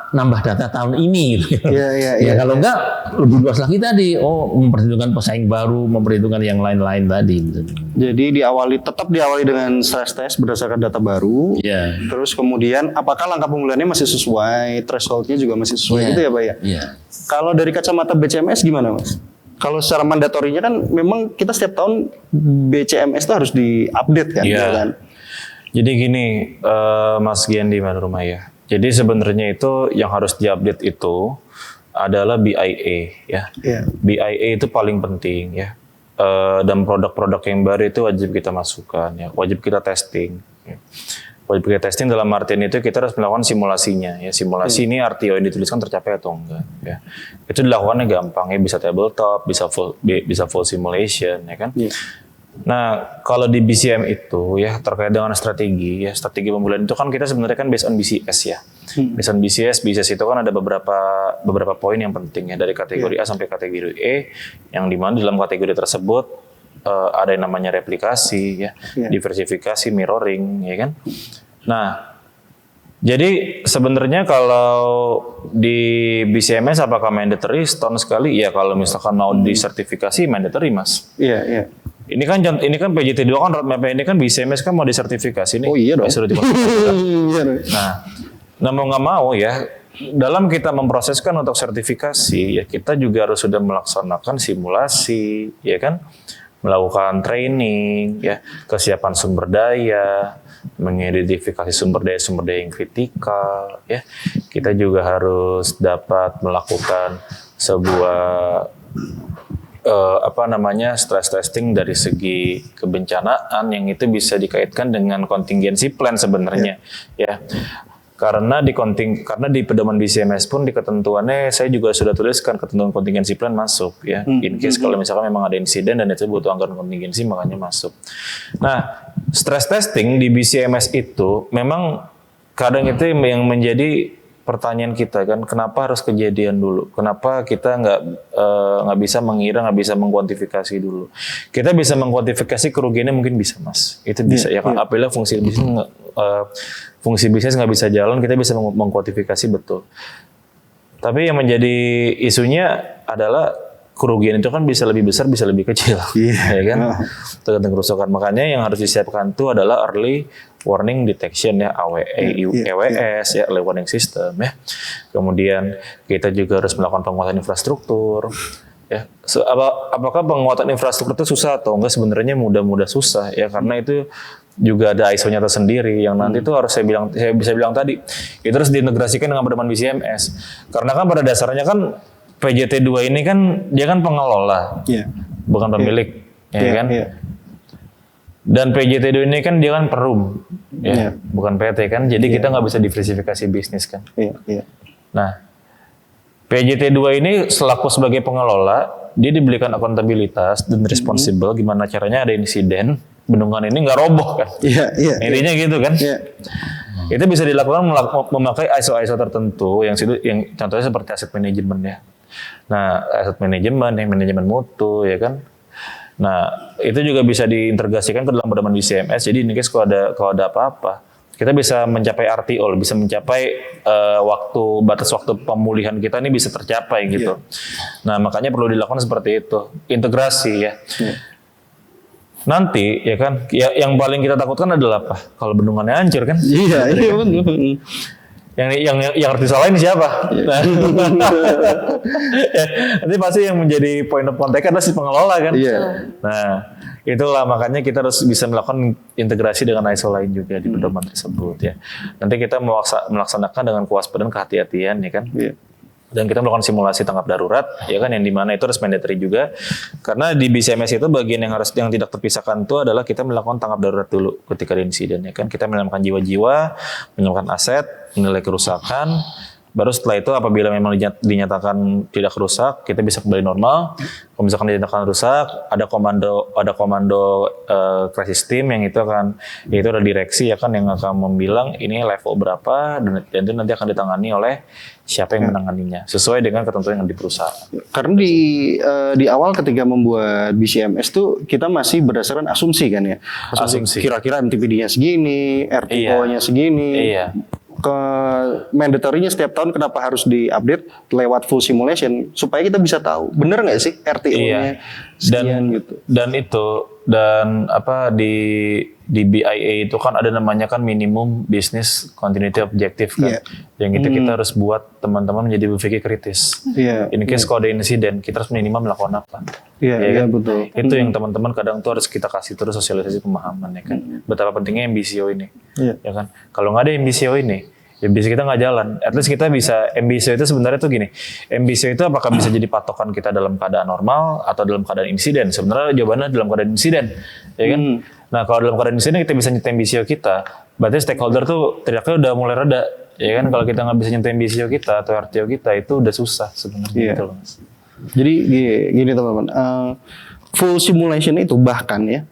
nambah data tahun ini gitu. Ya kalau enggak lebih luas lagi tadi. Memperhitungkan pesaing baru, memperhitungkan yang lain-lain tadi gitu. Jadi tetap diawali dengan stress test berdasarkan data baru. Ya. Terus kemudian apakah langkah pemulihannya masih sesuai, thresholdnya juga masih sesuai gitu ya Pak ya? Iya. Kalau dari kacamata BCMS gimana Mas? Kalau secara mandatorinya kan memang kita setiap tahun BCMS itu harus diupdate kan? Iya. Ya kan? Jadi gini, Mas Giandi Manurmaya. Jadi sebenarnya itu yang harus diupdate itu adalah BIA ya. Iya. BIA itu paling penting ya. Dan produk-produk yang baru itu wajib kita masukkan ya, wajib kita testing. Ya. Wajib kita testing dalam artian itu kita harus melakukan simulasinya ya. Simulasi ini RTO yang dituliskan tercapai atau enggak ya. Itu dilakukannya gampang ya, bisa tabletop, bisa full simulation ya kan. Iya. Nah, kalau di BCM itu ya terkait dengan strategi pemulihan itu kan kita sebenarnya kan based on BCS ya. Based on BCS itu kan ada beberapa poin yang penting ya, dari kategori A sampai kategori E, yang dimana dalam kategori tersebut ada yang namanya replikasi ya, diversifikasi, mirroring ya kan. Nah, jadi sebenarnya kalau di BCMS apakah mandatory setahun sekali? Ya kalau misalkan mau disertifikasi mandatory Mas. Iya, iya. Ini kan PJT2 kan roadmap ini kan BCMS kan mau disertifikasi nih. Oh iya dong. Sudah nah mau nggak mau ya, dalam kita memproseskan untuk sertifikasi ya kita juga harus sudah melaksanakan simulasi ya kan, melakukan training ya, kesiapan sumber daya, mengidentifikasi sumber daya yang kritikal ya. Kita juga harus dapat melakukan sebuah stress testing dari segi kebencanaan yang itu bisa dikaitkan dengan contingency plan sebenarnya ya. Karena di pedoman BCMS pun di ketentuannya saya juga sudah tuliskan ketentuan contingency plan masuk ya. In case kalau misalkan memang ada insiden dan itu butuh anggaran contingency makanya masuk. Nah, stress testing di BCMS itu memang kadang itu yang menjadi pertanyaan kita kan, kenapa harus kejadian dulu? Kenapa kita nggak bisa mengira, nggak bisa mengkuantifikasi dulu? Kita bisa mengkuantifikasi kerugiannya mungkin bisa Mas, itu bisa ya kan. Apabila fungsi bisnis nggak bisa jalan, kita bisa mengkuantifikasi betul. Tapi yang menjadi isunya adalah kerugian itu kan bisa lebih besar, bisa lebih kecil, ya kan? Tergantung kerusakan. Makanya yang harus disiapkan itu adalah early warning detection ya, EWS ya, early warning system ya. Kemudian kita juga harus melakukan penguatan infrastruktur. Ya, apakah penguatan infrastruktur itu susah atau enggak? Sebenarnya mudah susah ya, karena itu juga ada ISO-nya tersendiri yang nanti itu harus saya bisa bilang tadi itu harus diintegrasikan dengan pedoman BCMS. Karena kan pada dasarnya kan PJT2 ini kan dia kan pengelola, bukan pemilik, ya kan? Dan PJT2 ini kan dia kan perum, bukan PT kan? Jadi kita nggak bisa diversifikasi bisnis kan? Nah, PJT2 ini selaku sebagai pengelola, dia diberikan akuntabilitas dan responsible gimana caranya ada insiden bendungan ini nggak roboh kan. Iya, iya. Intinya gitu kan. Iya. Itu bisa dilakukan memakai ISO tertentu yang contohnya seperti aset manajemen ya. Nah, aset manajemen, yang manajemen mutu ya kan. Nah, itu juga bisa diintegrasikan ke dalam pedoman BCMS. Jadi in case kalau ada apa-apa, kita bisa mencapai RTO, bisa mencapai batas waktu pemulihan kita ini bisa tercapai gitu. Nah, makanya perlu dilakukan seperti itu, integrasi ya. Nanti ya kan, yang paling kita takutkan adalah apa? Kalau bendungannya hancur kan? Iya, iya benar. Yang harus disalahin siapa? Nah, nanti pasti yang menjadi point of contact adalah si pengelola kan? Iya. Nah, itulah makanya kita harus bisa melakukan integrasi dengan ISO lain juga di pedoman tersebut ya. Nanti kita melaksanakan dengan kewaspadaan, kehati-hatian ya kan? Iya. Dan kita melakukan simulasi tanggap darurat ya kan, yang dimana itu harus mandatory juga karena di BCMS itu bagian yang tidak terpisahkan itu adalah kita melakukan tanggap darurat dulu ketika ada insiden ya kan, kita menyelamatkan jiwa-jiwa, menyelamatkan aset, menilai kerusakan, baru setelah itu apabila memang dinyatakan tidak rusak kita bisa kembali normal. Kalau misalkan dinyatakan rusak ada komando crisis team yang itu ada direksi ya kan yang akan membilang ini level berapa dan itu nanti akan ditangani oleh siapa yang menanganinya sesuai dengan ketentuan yang di perusahaan. Karena di awal ketika membuat BCMS tuh kita masih berdasarkan asumsi kan ya. Asumsi. Kira-kira MTPD-nya segini, RTO-nya segini. Iya. Ke mandatory-nya setiap tahun kenapa harus diupdate lewat full simulation supaya kita bisa tahu bener nggak sih RTO-nya sekian gitu. Dan apa di BIA itu kan ada namanya kan minimum business continuity objective kan. Yang itu kita harus buat teman-teman menjadi berpikir kritis. In case kalau ada insiden kita harus minimal melakukan apa. Iya, betul. Itu yang teman-teman kadang tuh harus kita kasih terus sosialisasi pemahaman ya kan. Betapa pentingnya MBCO ini. Ya kan. Kalau nggak ada MBCO ini, ya bisa kita nggak jalan. At least kita bisa, MBCO itu sebenarnya tuh gini. MBCO itu apakah bisa jadi patokan kita dalam keadaan normal atau dalam keadaan insiden? Sebenarnya jawabannya dalam keadaan insiden, ya kan? Nah kalau dalam keadaan insiden kita bisa nyetem MBCO kita, berarti stakeholder tuh teriaknya udah mulai reda, ya kan? Kalau kita nggak bisa nyetem MBCO kita atau RTO kita itu udah susah sebenarnya gitu loh. Jadi gini teman-teman, full simulation itu bahkan ya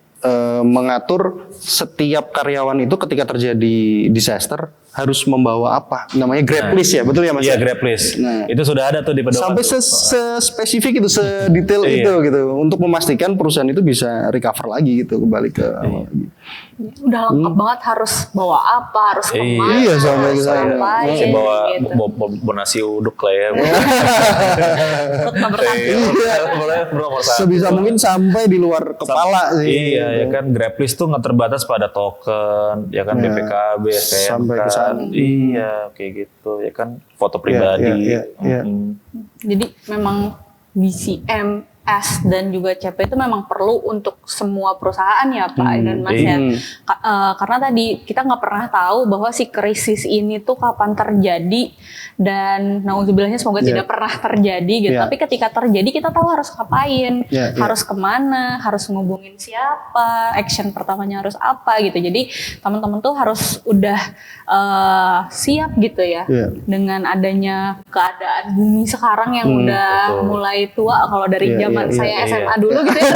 mengatur setiap karyawan itu ketika terjadi disaster harus membawa apa namanya grab list ya, betul ya Mas? Iya, grab list. Nah, itu sudah ada tuh di pedoman. Sampai spesifik itu, sedetail itu gitu untuk memastikan perusahaan itu bisa recover lagi gitu, kembali ke awal lagi. Udah lengkap banget, harus bawa apa, harus kemana, Iya, sampai harus ke sana. ngapain, Masih bawa gitu. nasi uduk lah ya. Sebisa mungkin sampai di luar kepala sih. Iya ya kan, grab list tuh nggak terbatas pada token, ya kan BPKB, STNK. Sampai ke sana. Iya, kayak gitu ya kan, foto pribadi. Iya. Jadi memang BCMS dan juga CP itu memang perlu untuk semua perusahaan ya Pak dan Mas ya. Karena tadi kita nggak pernah tahu bahwa si krisis ini tuh kapan terjadi dan naudzubillahnya semoga tidak pernah terjadi gitu. Tapi ketika terjadi kita tahu harus ngapain, harus kemana, harus ngubungin siapa, action pertamanya harus apa gitu. Jadi teman-teman tuh harus udah siap gitu ya dengan adanya keadaan bumi sekarang yang udah mulai tua. Kalau dari zaman saya SMA dulu gitu ya.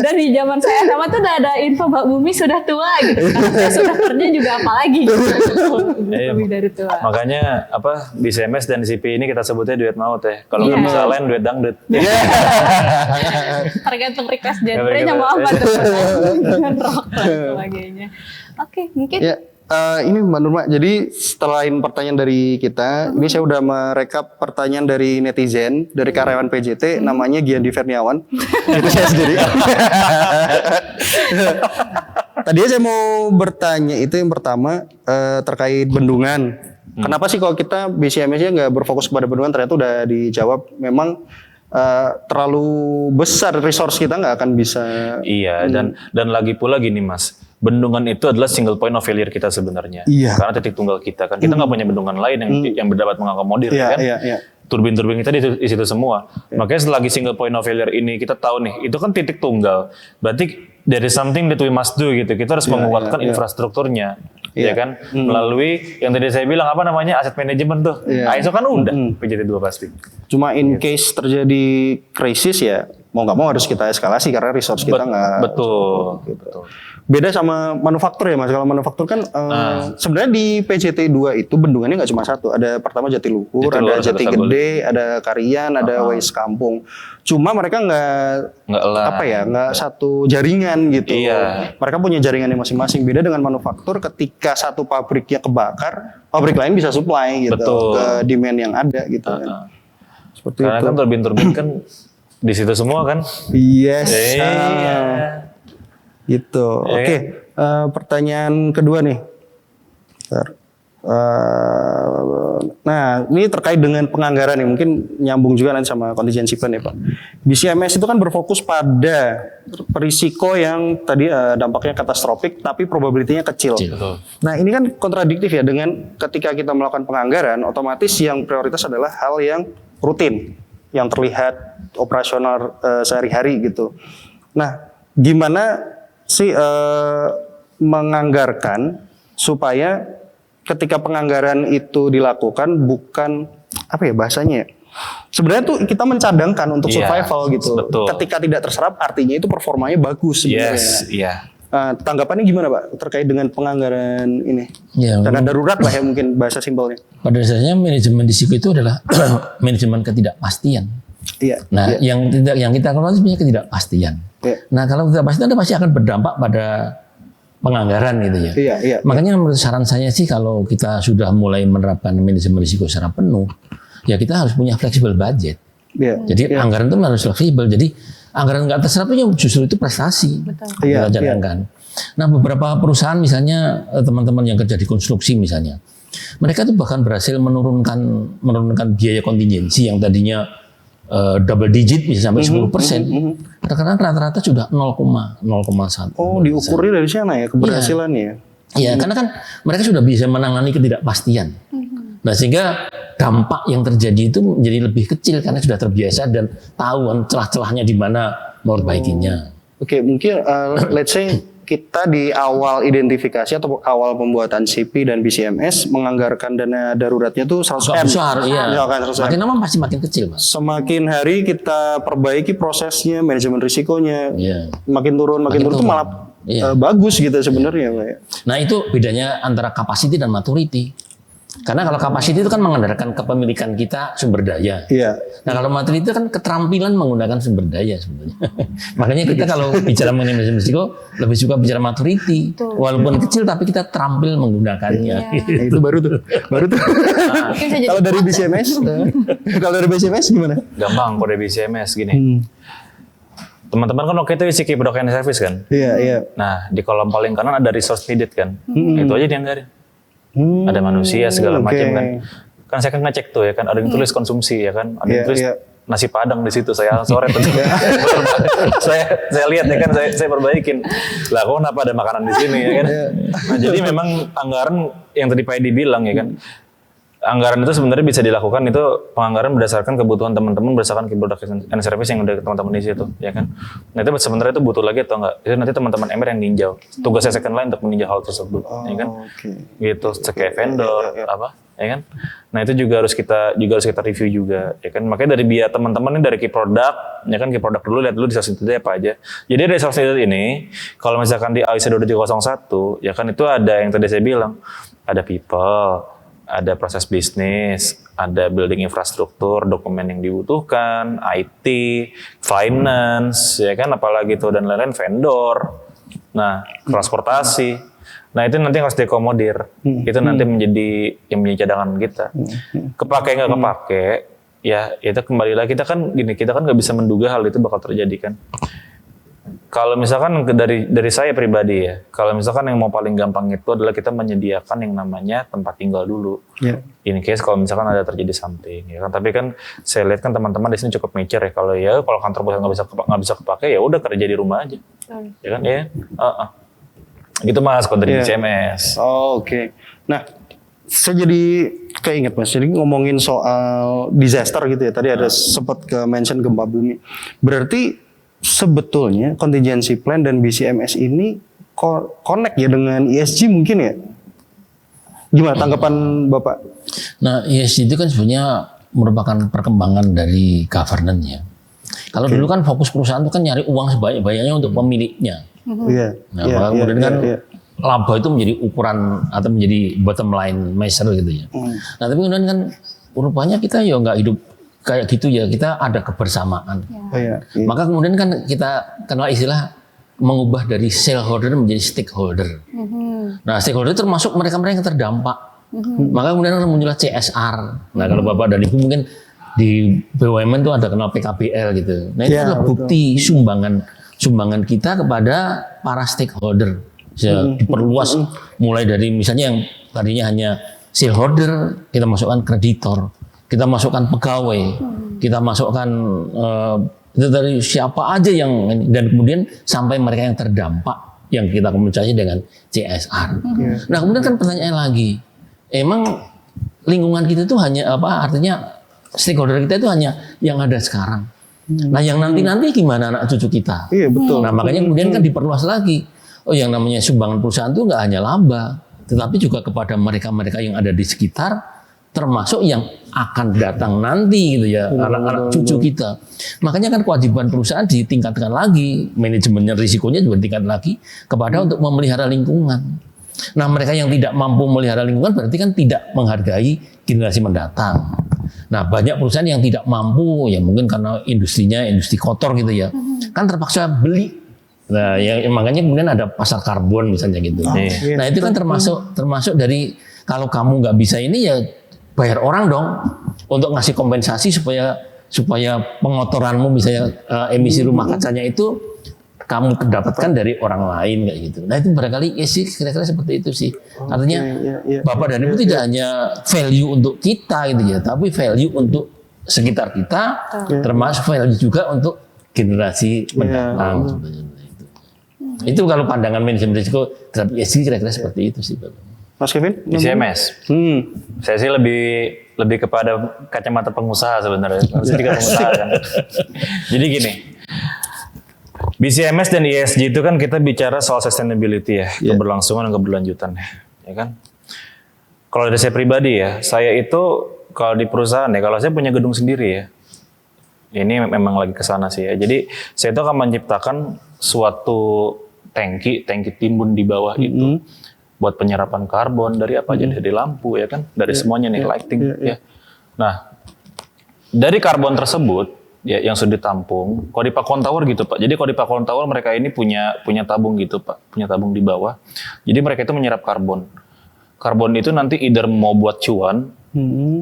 Dari zaman saya SMA tuh udah ada info Mbak Bumi sudah tua gitu. Karena saya sudah kerja juga apalagi gitu. Lebih dari tua. Makanya apa BCMS dan CP ini kita sebutnya duet maut ya. Kalau nggak bisa lain duet dangdut. Tergantung request genre-nya mau apa tuh. Dengan rock dan sebagainya. Oke, mungkin ini Mbak Nurma, jadi selain pertanyaan dari kita, ini saya udah merekap pertanyaan dari netizen, dari karyawan PJT, namanya Giandi Ferniawan. Itu saya sendiri. Tadinya saya mau bertanya, itu yang pertama terkait bendungan. Kenapa sih kalau kita BCMS-nya nggak berfokus kepada bendungan? Ternyata udah dijawab, memang terlalu besar resource kita nggak akan bisa. Iya, dan lagi pula gini Mas, bendungan itu adalah single point of failure kita sebenarnya. Karena titik tunggal kita kan, kita nggak punya bendungan lain yang dapat mengakomodir kan. Turbin-turbin kita di situ semua. Makanya selagi single point of failure ini kita tahu nih, itu kan titik tunggal. Berarti there is something that we must do gitu. Kita harus menguatkan infrastrukturnya. ya kan, melalui yang tadi saya bilang apa namanya aset manajemen tuh, ISO kan udah PJT 2 pasti. Cuma in case terjadi krisis ya mau nggak mau harus kita eskalasi karena resource kita nggak. Betul. Betul. Beda sama manufaktur ya Mas. Kalau manufaktur kan sebenarnya di PJT 2 itu bendungannya nggak cuma satu. Ada pertama Jatiluhur, ada Jati Gede, ada Karian, ada Wais Kampung. Cuma mereka nggak satu jaringan gitu. Iya. Mereka punya jaringannya masing-masing. Beda dengan manufaktur, ketika satu pabriknya kebakar, pabrik lain bisa supply gitu ke demand yang ada gitu kan. Seperti Karena itu. kan turbin-turbin kan di situ semua kan. Yes. Iya. Gitu. Oke. Pertanyaan kedua nih. Bentar. Nah, ini terkait dengan penganggaran nih, mungkin nyambung juga nanti sama contingency plan ya Pak. BCMS itu kan berfokus pada risiko yang tadi dampaknya katastrofik, tapi probability-nya kecil. Betul. Nah, ini kan kontradiktif ya dengan ketika kita melakukan penganggaran, otomatis yang prioritas adalah hal yang rutin, yang terlihat operasional sehari-hari gitu. Nah, gimana sih menganggarkan supaya ketika penganggaran itu dilakukan bukan apa ya bahasanya ya? Sebenarnya tuh kita mencadangkan untuk survival gitu. Betul. Ketika tidak terserap artinya itu performanya bagus sebenarnya. Yes, iya. Tanggapannya gimana Pak terkait dengan penganggaran ini? Ya, Dana darurat lah ya mungkin bahasa simpelnya. pada dasarnya manajemen risiko itu adalah manajemen ketidakpastian. Iya. Nah, yang kita kelola sebenarnya ketidakpastian. Iya. Nah, kalau ketidakpastian itu pasti akan berdampak pada penganggaran gitu ya. Iya, iya. Makanya menurut saran saya sih kalau kita sudah mulai menerapkan manajemen risiko secara penuh, ya kita harus punya flexible budget. Iya. Jadi anggaran itu harus fleksibel. Jadi anggaran nggak terserap itu justru itu prestasi. Iya, Kita cadangkan. Nah, beberapa perusahaan misalnya teman-teman yang kerja di konstruksi misalnya, mereka tuh bahkan berhasil menurunkan biaya kontingensi yang tadinya double digit bisa sampai 10%. Kadang-kadang rata-rata sudah 0,1. Oh, diukurnya dari sana ya keberhasilannya. Iya, karena kan mereka sudah bisa menangani ketidakpastian. Nah, sehingga dampak yang terjadi itu menjadi lebih kecil karena sudah terbiasa dan tahu celah-celahnya di mana mau perbaikinya. Oke, mungkin let's say kita di awal identifikasi atau awal pembuatan CP dan BCMS menganggarkan dana daruratnya tuh 100 M. Besar, iya. Misalkan 100 M. Makin lama pasti makin kecil, Mas. Semakin hari kita perbaiki prosesnya, manajemen risikonya, Iya. makin turun tuh malah bagus gitu sebenarnya. Ya. Nah, itu bedanya antara capacity dan maturity. Karena kalau capacity itu kan mengandalkan kepemilikan kita sumber daya. Iya. Nah, kalau maturity itu kan keterampilan menggunakan sumber daya sebenarnya. Makanya kita kalau bicara mengenai risiko lebih suka bicara maturity. Walaupun kecil tapi kita terampil menggunakannya. Nah, itu baru tuh. Kalau dari BCMS, kalau dari BCMS gimana? Gampang kode BCMS gini. Teman-teman kan waktu itu isi key product and service kan? Iya, iya. Nah, di kolom paling kanan ada resource needed kan? Itu aja dianggarin. Ada manusia segala macam kan. Kan saya kan ngecek tuh ya kan, ada yang tulis konsumsi ya kan, ada yang tulis nasi padang di situ. Saya sore tuh. saya lihat ya kan, saya perbaikin. Lah kok kenapa ada makanan di sini ya kan? Nah, jadi memang anggaran yang tadi Pak Edi bilang ya kan, anggaran itu sebenarnya bisa dilakukan itu penganggaran berdasarkan kebutuhan teman-teman berdasarkan key product and service yang udah teman-teman isi itu ya kan. Nah itu sebenarnya itu butuh lagi atau enggak? Itu nanti teman-teman MR yang ninjau. Tugasnya second line untuk meninjau hal tersebut ya kan. Gitu kayak vendor apa ya kan. Nah itu juga harus kita review juga ya kan. Makanya dari biaya teman-teman ini dari key product ya kan, key product dulu lihat dulu di source needed apa aja. Jadi dari source needed ini kalau misalkan di ISO 27701 ya kan itu ada yang tadi saya bilang, ada people, ada proses bisnis, ada building infrastruktur, dokumen yang dibutuhkan, IT, finance, ya kan, apalagi itu dan lain-lain, vendor, nah transportasi, nah itu nanti harus diakomodir, itu nanti menjadi cadangan kita. Kepake nggak kepake, ya itu kembali lagi kita kan nggak bisa menduga hal itu bakal terjadi kan. Kalau misalkan dari saya pribadi ya, kalau misalkan yang mau paling gampang itu adalah kita menyediakan yang namanya tempat tinggal dulu. In case kalau misalkan ada terjadi something, ya kan. Tapi kan saya lihat kan teman-teman di sini cukup mature ya. Kalau kantor pusat nggak bisa kepake ya udah kerja di rumah aja, ya kan ya. Gitu Mas, kalau dari CMS. Oh, oke. Nah, saya jadi keinget Mas. Jadi ngomongin soal disaster gitu ya. Tadi ada sempat ke mention gempa bumi. Berarti sebetulnya contingency plan dan BCMS ini connect ya dengan ESG mungkin ya? Gimana tanggapan Bapak? Nah, ESG itu kan sebenarnya merupakan perkembangan dari governance-nya. Kalau dulu kan fokus perusahaan itu kan nyari uang sebanyak-banyaknya untuk pemiliknya. Iya. Nah, maka kemudian kan laba itu menjadi ukuran atau menjadi bottom line measure gitu ya. Nah, tapi kemudian kan rupanya kita ya nggak hidup kayak gitu ya, kita ada kebersamaan. Maka kemudian kan kita kenal istilah mengubah dari shareholder menjadi stakeholder. Nah, stakeholder termasuk mereka-mereka yang terdampak. Maka kemudian muncullah CSR. Nah, kalau Bapak dan Ibu mungkin di BUMN itu ada kenal PKBL gitu. Nah, itu adalah bukti sumbangan kita kepada para stakeholder. Diperluas mulai dari misalnya yang tadinya hanya shareholder, kita masukkan kreditor, kita masukkan pegawai, kita masukkan itu dari siapa aja yang, dan kemudian sampai mereka yang terdampak yang kita komunikasi dengan CSR. Nah, kemudian kan pertanyaan lagi, emang lingkungan kita itu hanya apa? Artinya stakeholder kita itu hanya yang ada sekarang. Nah, yang nanti gimana anak cucu kita? Iya, betul. Nah, makanya kemudian kan diperluas lagi. Oh, yang namanya sumbangan perusahaan itu nggak hanya laba, tetapi juga kepada mereka-mereka yang ada di sekitar, termasuk yang akan datang nanti gitu ya, anak-anak cucu kita. Makanya kan kewajiban perusahaan ditingkatkan lagi, manajemennya risikonya juga ditingkatkan lagi kepada untuk memelihara lingkungan. Nah, mereka yang tidak mampu memelihara lingkungan berarti kan tidak menghargai generasi mendatang. Nah, banyak perusahaan yang tidak mampu, ya mungkin karena industrinya industri kotor gitu ya, kan terpaksa beli. Nah, makanya kemudian ada pasar karbon misalnya gitu. Nah, itu kan termasuk dari kalau kamu nggak bisa ini ya bayar orang dong untuk ngasih kompensasi supaya pengotoranmu misalnya emisi rumah kacanya itu kamu dapatkan dari orang lain kayak gitu. Nah, itu barangkali ya sih kira-kira seperti itu sih. Artinya Bapak dan Ibu tidak hanya value untuk kita gitu ya, tapi value untuk sekitar kita, termasuk value juga untuk generasi mendatang sebenarnya. Itu kalau pandangan manajemen risiko terhadap ESG kira-kira seperti itu sih, Bapak. Mas Kevin? BCMS. Saya sih lebih kepada kacamata pengusaha sebenarnya. Saya juga pengusaha kan. Jadi gini, BCMS dan ESG itu kan kita bicara soal sustainability ya, keberlangsungan dan keberlanjutan ya kan. Kalau dari saya pribadi ya, saya itu kalau di perusahaan ya, kalau saya punya gedung sendiri ya, ini memang lagi ke sana sih ya. Jadi saya itu akan menciptakan suatu tangki timbun di bawah itu buat penyerapan karbon dari apa aja, dari lampu ya kan, dari semuanya nih lighting ya. Nah, dari karbon tersebut ya yang sudah ditampung, kalau di Pakuan Tower gitu Pak. Jadi kalau di Pakuan Tower mereka ini punya tabung gitu Pak, punya tabung di bawah. Jadi mereka itu menyerap karbon. Karbon itu nanti either mau buat cuan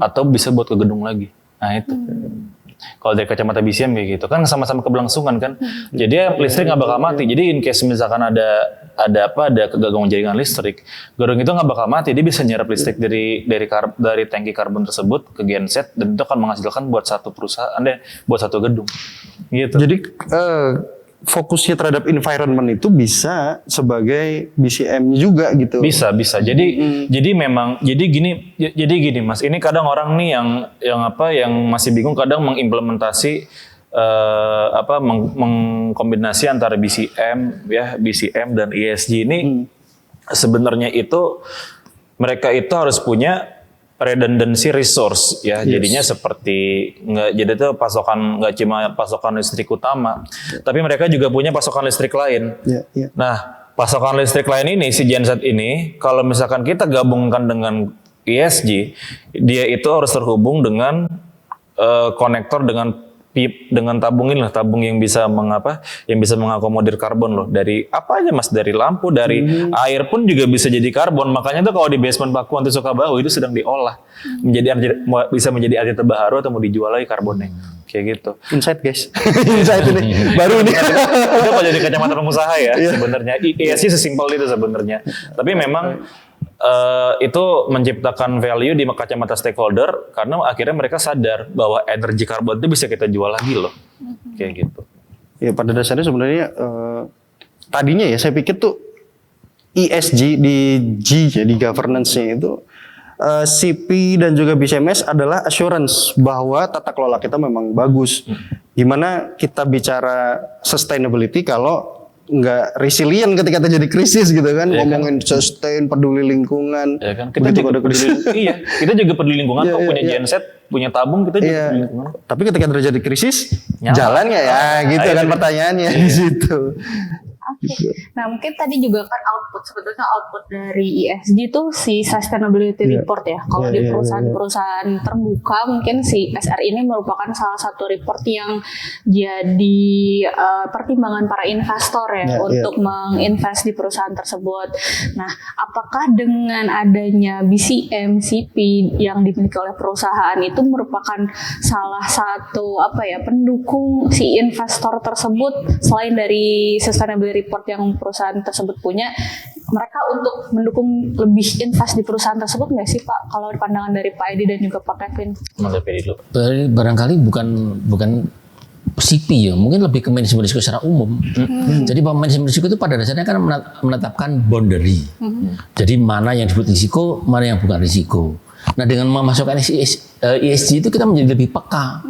atau bisa buat ke gedung lagi. Nah itu. Kalau dari kacamata BCM kayak gitu kan sama-sama keberlangsungan kan. Jadi listrik nggak bakal mati. Jadi in case misalkan ada kegagalan jaringan listrik, gedung itu nggak bakal mati. Dia bisa nyerap listrik dari tangki karbon tersebut ke genset dan itu akan menghasilkan buat satu perusahaan buat satu gedung. Gitu. Jadi fokusnya terhadap environment itu bisa sebagai BCM juga gitu. Bisa. Jadi gini Mas. Ini kadang orang nih yang masih bingung kadang mengimplementasi mengkombinasi antara BCM dan ESG ini sebenarnya itu mereka itu harus punya redundancy resource ya, jadinya seperti jadi itu nggak cuma pasokan listrik utama, tapi mereka juga punya pasokan listrik lain. Nah, pasokan listrik lain ini si genset ini, kalau misalkan kita gabungkan dengan ESG, dia itu harus terhubung dengan konektor dengan tabung yang bisa mengakomodir karbon loh, dari apa aja Mas, dari lampu, dari air pun juga bisa jadi karbon. Makanya tuh kalau di basement Pakuan tuh Sukabau itu sedang diolah bisa menjadi energi terbaru atau mau dijual lagi karbonnya kayak gitu. Insight guys, insight ini baru ini. Itu kalau jadi kacamata pengusaha ya sebenarnya. ESG sesimpel itu sebenarnya. Tapi memang itu menciptakan value di kacamata stakeholder karena akhirnya mereka sadar bahwa energi karbon itu bisa kita jual lagi loh, kayak gitu. Ya pada dasarnya sebenarnya tadinya ya saya pikir tuh ESG di G ya di governance-nya itu CP dan juga BCMS adalah assurance bahwa tata kelola kita memang bagus. Gimana kita bicara sustainability kalau nggak resilient ketika terjadi krisis gitu kan, ngomongin sustain, peduli lingkungan. Ya kan kita juga iya, kita juga peduli lingkungan kok, punya genset, punya tabung, kita juga peduli lingkungan. Tapi ketika terjadi krisis, Nyala. jalan nggak ya? Gitu kan pertanyaannya di situ. Oke. Nah, mungkin tadi juga kan sebetulnya output dari ESG itu si sustainability report ya. Kalau di perusahaan-perusahaan terbuka mungkin si SR ini merupakan salah satu report yang jadi pertimbangan para investor ya untuk menginvest di perusahaan tersebut. Nah, apakah dengan adanya BCM, CP yang dimiliki oleh perusahaan itu merupakan salah satu pendukung si investor tersebut selain dari sustainability report yang perusahaan tersebut punya, mereka untuk mendukung lebih invest di perusahaan tersebut nggak sih Pak? Kalau pandangan dari Pak Edi dan juga Pak Kevin? Barangkali bukan CP ya, mungkin lebih ke manajemen risiko secara umum. Jadi manajemen risiko itu pada dasarnya kan menetapkan boundary. Jadi mana yang disebut risiko, mana yang bukan risiko. Nah dengan memasukkan ESG itu kita menjadi lebih peka.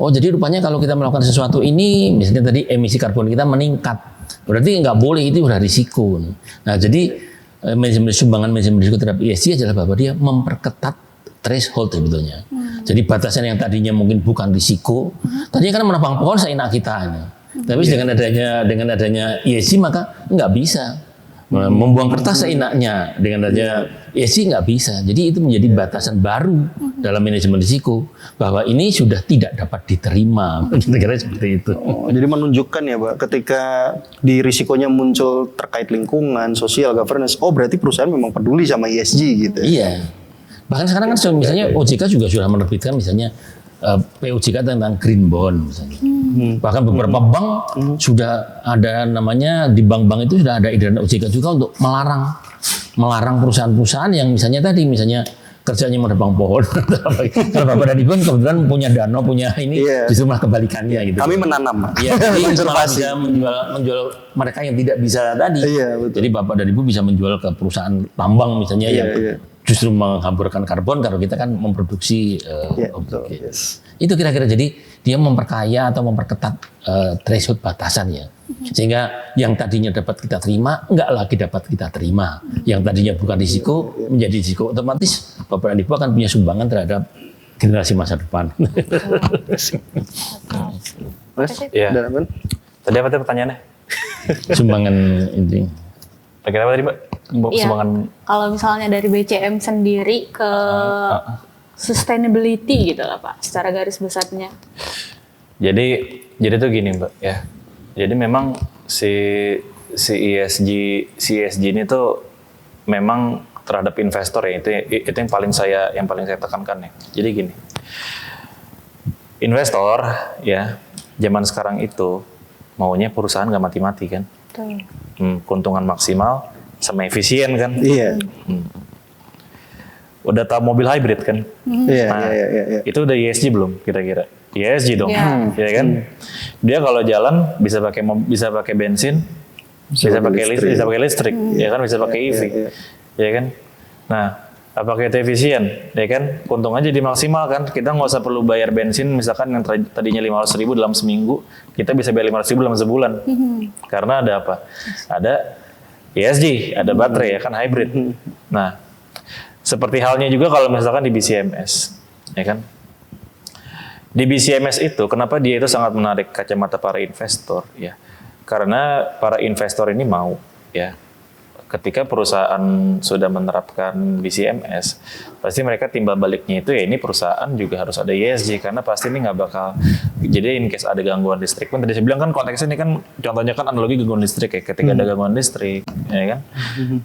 Oh jadi rupanya kalau kita melakukan sesuatu ini, misalnya tadi emisi karbon kita meningkat, berarti nggak boleh, itu udah risiko. Nah jadi sumbangan manajemen risiko terhadap ESG adalah bahwa dia memperketat threshold sebetulnya. Jadi batasan yang tadinya mungkin bukan risiko, tadinya kan menebang pohon seenak kita. Tapi dengan adanya ESG maka nggak bisa. Membuang kertas seenaknya, dengan adanya ESG nggak bisa. Jadi itu menjadi batasan baru dalam manajemen risiko bahwa ini sudah tidak dapat diterima. Kira-kira seperti itu. Jadi menunjukkan ya Pak, ketika di risikonya muncul terkait lingkungan, sosial, governance, oh berarti perusahaan memang peduli sama ESG gitu. Iya. Bahkan sekarang kan misalnya OJK juga sudah menerbitkan misalnya POJK tentang green bond misalnya. Bahkan beberapa bank sudah ada namanya, di bank-bank itu sudah ada edaran OJK juga untuk melarang perusahaan-perusahaan yang misalnya kerjanya menebang pohon. Kalau Bapak dan Ibu kebetulan punya danau, punya ini, justru malah kebalikannya gitu. Kami menanam. Iya, malah bisa menjual mereka yang tidak bisa tadi. Jadi Bapak dan Ibu bisa menjual ke perusahaan tambang misalnya yang justru menghamburkan karbon, kalau kita kan memproduksi itu kira-kira. Jadi dia memperkaya atau memperketat threshold batasannya, sehingga yang tadinya dapat kita terima enggak lagi dapat kita terima, yang tadinya bukan risiko menjadi risiko. Otomatis Bapak dan Ibu akan punya sumbangan terhadap generasi masa depan. Iya. Tadi apa tuh pertanyaannya? Sumbangan ini. Kira-kira apa tadi Mbak? Sumbangan. Kalau misalnya dari BCM sendiri ke sustainability gitu lah Pak, secara garis besarnya. Jadi tuh gini Mbak ya. Jadi memang si ESG ini tuh memang terhadap investor ya, itu yang paling saya tekankan ya. Jadi gini. Investor ya, zaman sekarang itu maunya perusahaan nggak mati-mati kan. Keuntungan maksimal sama efisien kan. Iya. Udah tahu mobil hybrid kan? Iya. Itu udah ESG belum kira-kira? ESG dong, ya kan? Dia kalau jalan bisa pakai bensin, bisa pakai listrik, ya kan? Bisa pakai EV, ya kan? Nah, apakah itu efisien? Ya kan? Keuntungannya jadi maksimal kan? Kita nggak usah perlu bayar bensin, misalkan yang tadinya 500.000 dalam seminggu, kita bisa bayar 500.000 dalam sebulan. Karena ada apa? Ada ESG, ada baterai ya kan, hybrid. Nah, seperti halnya juga kalau misalkan di BCMS, ya kan? Di BCMS itu, kenapa dia itu sangat menarik kacamata para investor, ya? Karena para investor ini mau, ya, ketika perusahaan sudah menerapkan BCMS, pasti mereka timbal baliknya itu ya ini perusahaan juga harus ada ESG, karena pasti ini nggak bakal, jadi in case ada gangguan listrik pun, tadi saya bilang kan konteksnya ini kan, contohnya kan analogi gangguan listrik ya, ketika ada gangguan listrik, ya kan,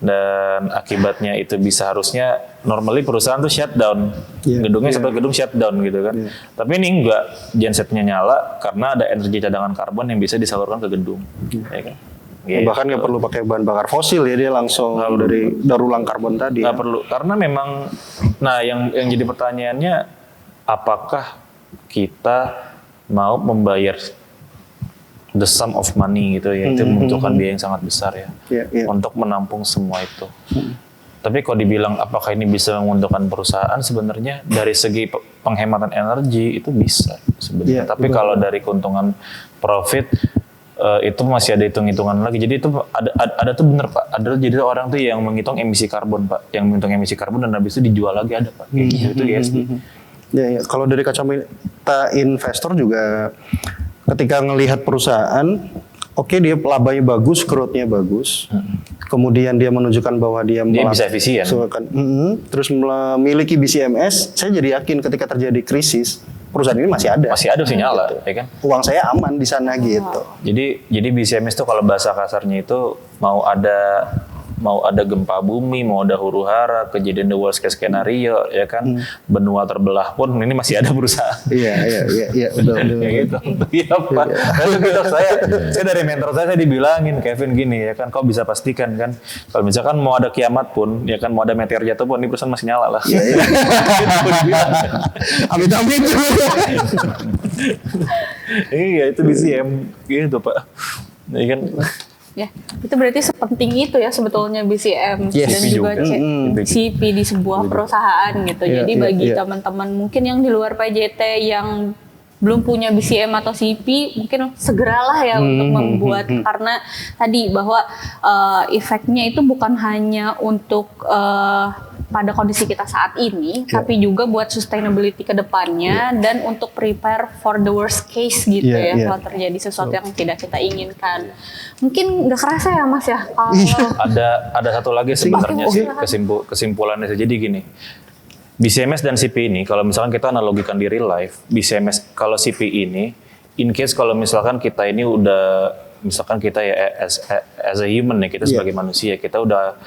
dan akibatnya itu bisa harusnya, normally perusahaan tuh shutdown, gedungnya satu gedung shutdown gitu kan, tapi ini enggak, gensetnya nyala karena ada energi cadangan karbon yang bisa disalurkan ke gedung, ya kan. Bahkan nggak perlu pakai bahan bakar fosil ya, dia langsung dari daur ulang karbon tadi. Nggak perlu, karena memang, nah yang jadi pertanyaannya, apakah kita mau membayar the sum of money gitu ya, itu membutuhkan biaya yang sangat besar ya, untuk menampung semua itu. Tapi kalau dibilang apakah ini bisa menguntungkan perusahaan, sebenarnya dari segi penghematan energi itu bisa sebenarnya. Tapi kalau dari keuntungan profit, itu masih ada hitung-hitungan lagi. Jadi itu ada tuh bener Pak. Ada jadi orang tuh yang menghitung emisi karbon Pak, yang menghitung emisi karbon dan habis itu dijual lagi ada Pak. Kayak gitu itu di ESG. Ya, kalau dari kacamata investor juga ketika ngelihat perusahaan, oke dia labanya bagus, growth-nya bagus, kemudian dia menunjukkan bahwa dia bisa efisien. Terus memiliki BCMS, saya jadi yakin ketika terjadi krisis, perusahaan ini masih ada. Masih ada sih nyala, ya kan? Uang saya aman di sana gitu. Jadi BCMS itu kalau bahasa kasarnya itu mau ada gempa bumi, mau ada huru hara, kejadian the worst case skenario, ya kan, benua terbelah pun ini masih ada perusahaan. Iya, betul. Kayak gitu. Iya Pak. Saya dari mentor saya dibilangin, Kevin gini ya kan, kau bisa pastikan kan, kalau misalkan mau ada kiamat pun, ya kan mau ada meteor jatuh pun, ini perusahaan masih nyala lah. Amit-amit. Iya itu BCM gitu Pak. Iya kan. Ya, itu berarti sepenting itu ya sebetulnya BCM dan juga CP di sebuah perusahaan gitu. Jadi bagi teman-teman mungkin yang di luar PJT yang belum punya BCM atau CP, mungkin segeralah ya untuk membuat, karena tadi bahwa efeknya itu bukan hanya untuk pada kondisi kita saat ini, tapi juga buat sustainability ke depannya dan untuk prepare for the worst case gitu kalau terjadi sesuatu yang tidak kita inginkan. Mungkin nggak kerasa ya Mas ya kalau ada satu lagi sebenarnya sih kesimpulannya. Jadi gini, BCMS dan CP ini kalau misalkan kita analogikan di real life, BCMS kalau CP ini in case kalau misalkan kita ini udah, misalkan kita ya as a human ya, kita sebagai manusia, kita udah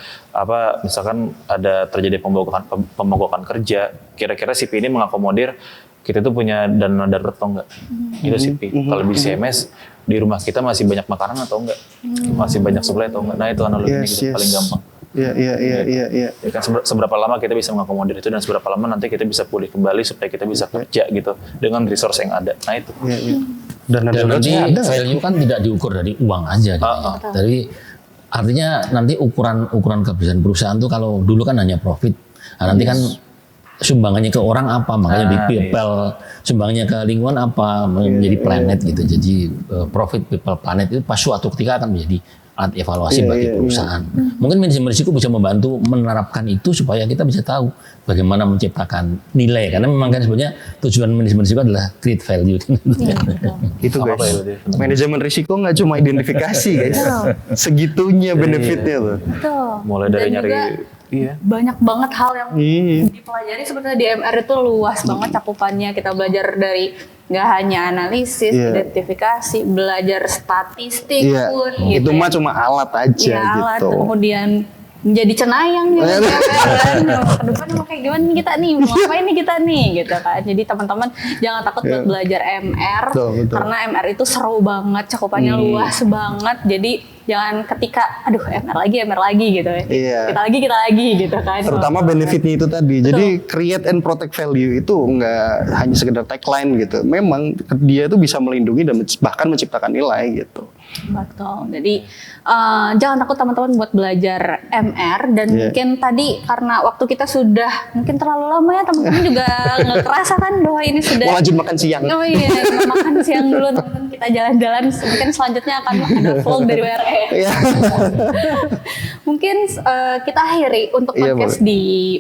misalkan ada terjadi pemogokan kerja, kira-kira CP ini mengakomodir kita tuh punya dana darurat atau enggak. Itu CP. Kalau BCMS di rumah kita masih banyak makanan atau enggak, masih banyak supply atau enggak. Nah itu analoginya gitu, paling gampang. Iya. Ya kan seberapa lama kita bisa mengakomodir itu dan seberapa lama nanti kita bisa pulih kembali supaya kita bisa kerja gitu dengan resource yang ada. Nah itu. Dan nanti value kan tidak diukur dari uang aja. Dari artinya nanti ukuran keberhasilan perusahaan tuh kalau dulu kan hanya profit. Nah, nanti kan sumbangannya ke orang apa, makanya di people sumbangannya ke lingkungan apa, menjadi planet gitu. Jadi profit people planet itu pas suatu ketika akan menjadi alat evaluasi bagi perusahaan. Mungkin manajemen risiko bisa membantu menerapkan itu supaya kita bisa tahu bagaimana menciptakan nilai, karena memang kan sebenarnya tujuan manajemen risiko adalah create value. Itu guys. Manajemen risiko nggak cuma identifikasi guys, segitunya benefitnya tuh. Mulai dari dan nyari banyak banget hal yang dipelajari sebetulnya di MR itu luas banget cakupannya. Kita belajar dari nggak hanya analisis, identifikasi, belajar statistik pun gitu. Itu mah cuma alat aja gitu. Alat, kemudian menjadi cenayang gitu kan. Ke depan mau kayak gimana nih kita nih, mau ngapain nih kita nih gitu kan. Jadi teman-teman jangan takut buat belajar MR, karena MR itu seru banget, cakupannya luas banget. Jadi jangan ketika aduh MR lagi gitu ya. Kita lagi gitu kan. Terutama benefitnya itu tadi. Jadi create and protect value itu nggak hanya sekedar tagline gitu. Memang dia itu bisa melindungi dan bahkan menciptakan nilai gitu. Betul. Jadi jangan takut teman-teman buat belajar MR dan mungkin tadi karena waktu kita sudah mungkin terlalu lama ya, teman-teman juga nggak kerasa kan bahwa ini sudah mau lanjut makan siang. Oh iya, kita makan siang dulu teman-teman, kita jalan-jalan. Mungkin selanjutnya akan ada vlog dari WRE. Mungkin kita akhiri untuk podcast di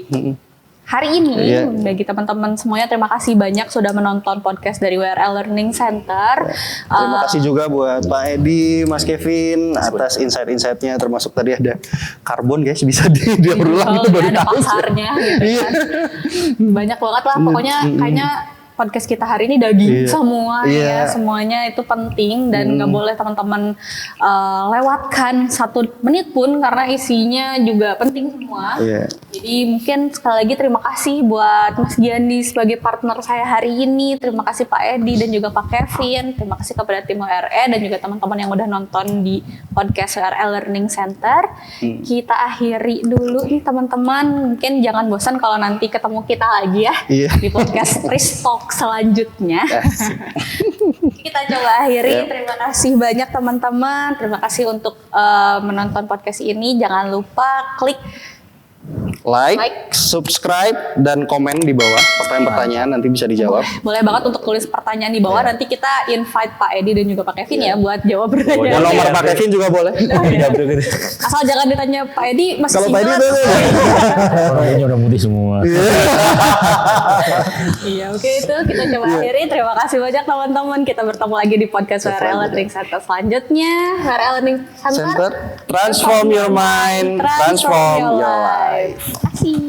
hari ini. Bagi teman-teman semuanya, terima kasih banyak sudah menonton podcast dari WRE Learning Center. Terima kasih juga buat Pak Edi, Mas Kevin atas insight-insightnya, termasuk tadi ada karbon guys, bisa diulang itu baru ada tahu. pasarnya gitu kan. Banyak banget lah pokoknya, kayaknya podcast kita hari ini daging semua ya, semuanya itu penting dan nggak boleh teman-teman lewatkan 1 menit pun karena isinya juga penting semua. Jadi mungkin sekali lagi terima kasih buat Mas Giandi sebagai partner saya hari ini, terima kasih Pak Edi dan juga Pak Kevin, terima kasih kepada tim WRE dan juga teman-teman yang udah nonton di podcast WRE Learning Center. Kita akhiri dulu nih teman-teman, mungkin jangan bosan kalau nanti ketemu kita lagi ya di podcast Risk Talk selanjutnya. Kita coba akhiri. Terima kasih banyak teman-teman. Terima kasih untuk menonton podcast ini. Jangan lupa klik like, subscribe, dan komen di bawah pertanyaan-pertanyaan nanti bisa dijawab. Boleh banget untuk tulis pertanyaan di bawah. Nanti kita invite Pak Edi dan juga Pak Kevin ya buat jawab Dan pertanyaan. nomor Pak Kevin juga boleh. Asal jangan ditanya Pak Edi masih Kalau Pak Edi singkat. Orangnya udah putih semua. Iya, oke itu kita coba akhiri. Terima kasih banyak teman-teman. Kita bertemu lagi di podcast WRL Learning Center selanjutnya. WRL Learning Center. Center, transform your mind, transform your life. Terima kasih.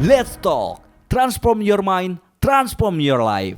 Let's talk. Transform your mind, transform your life.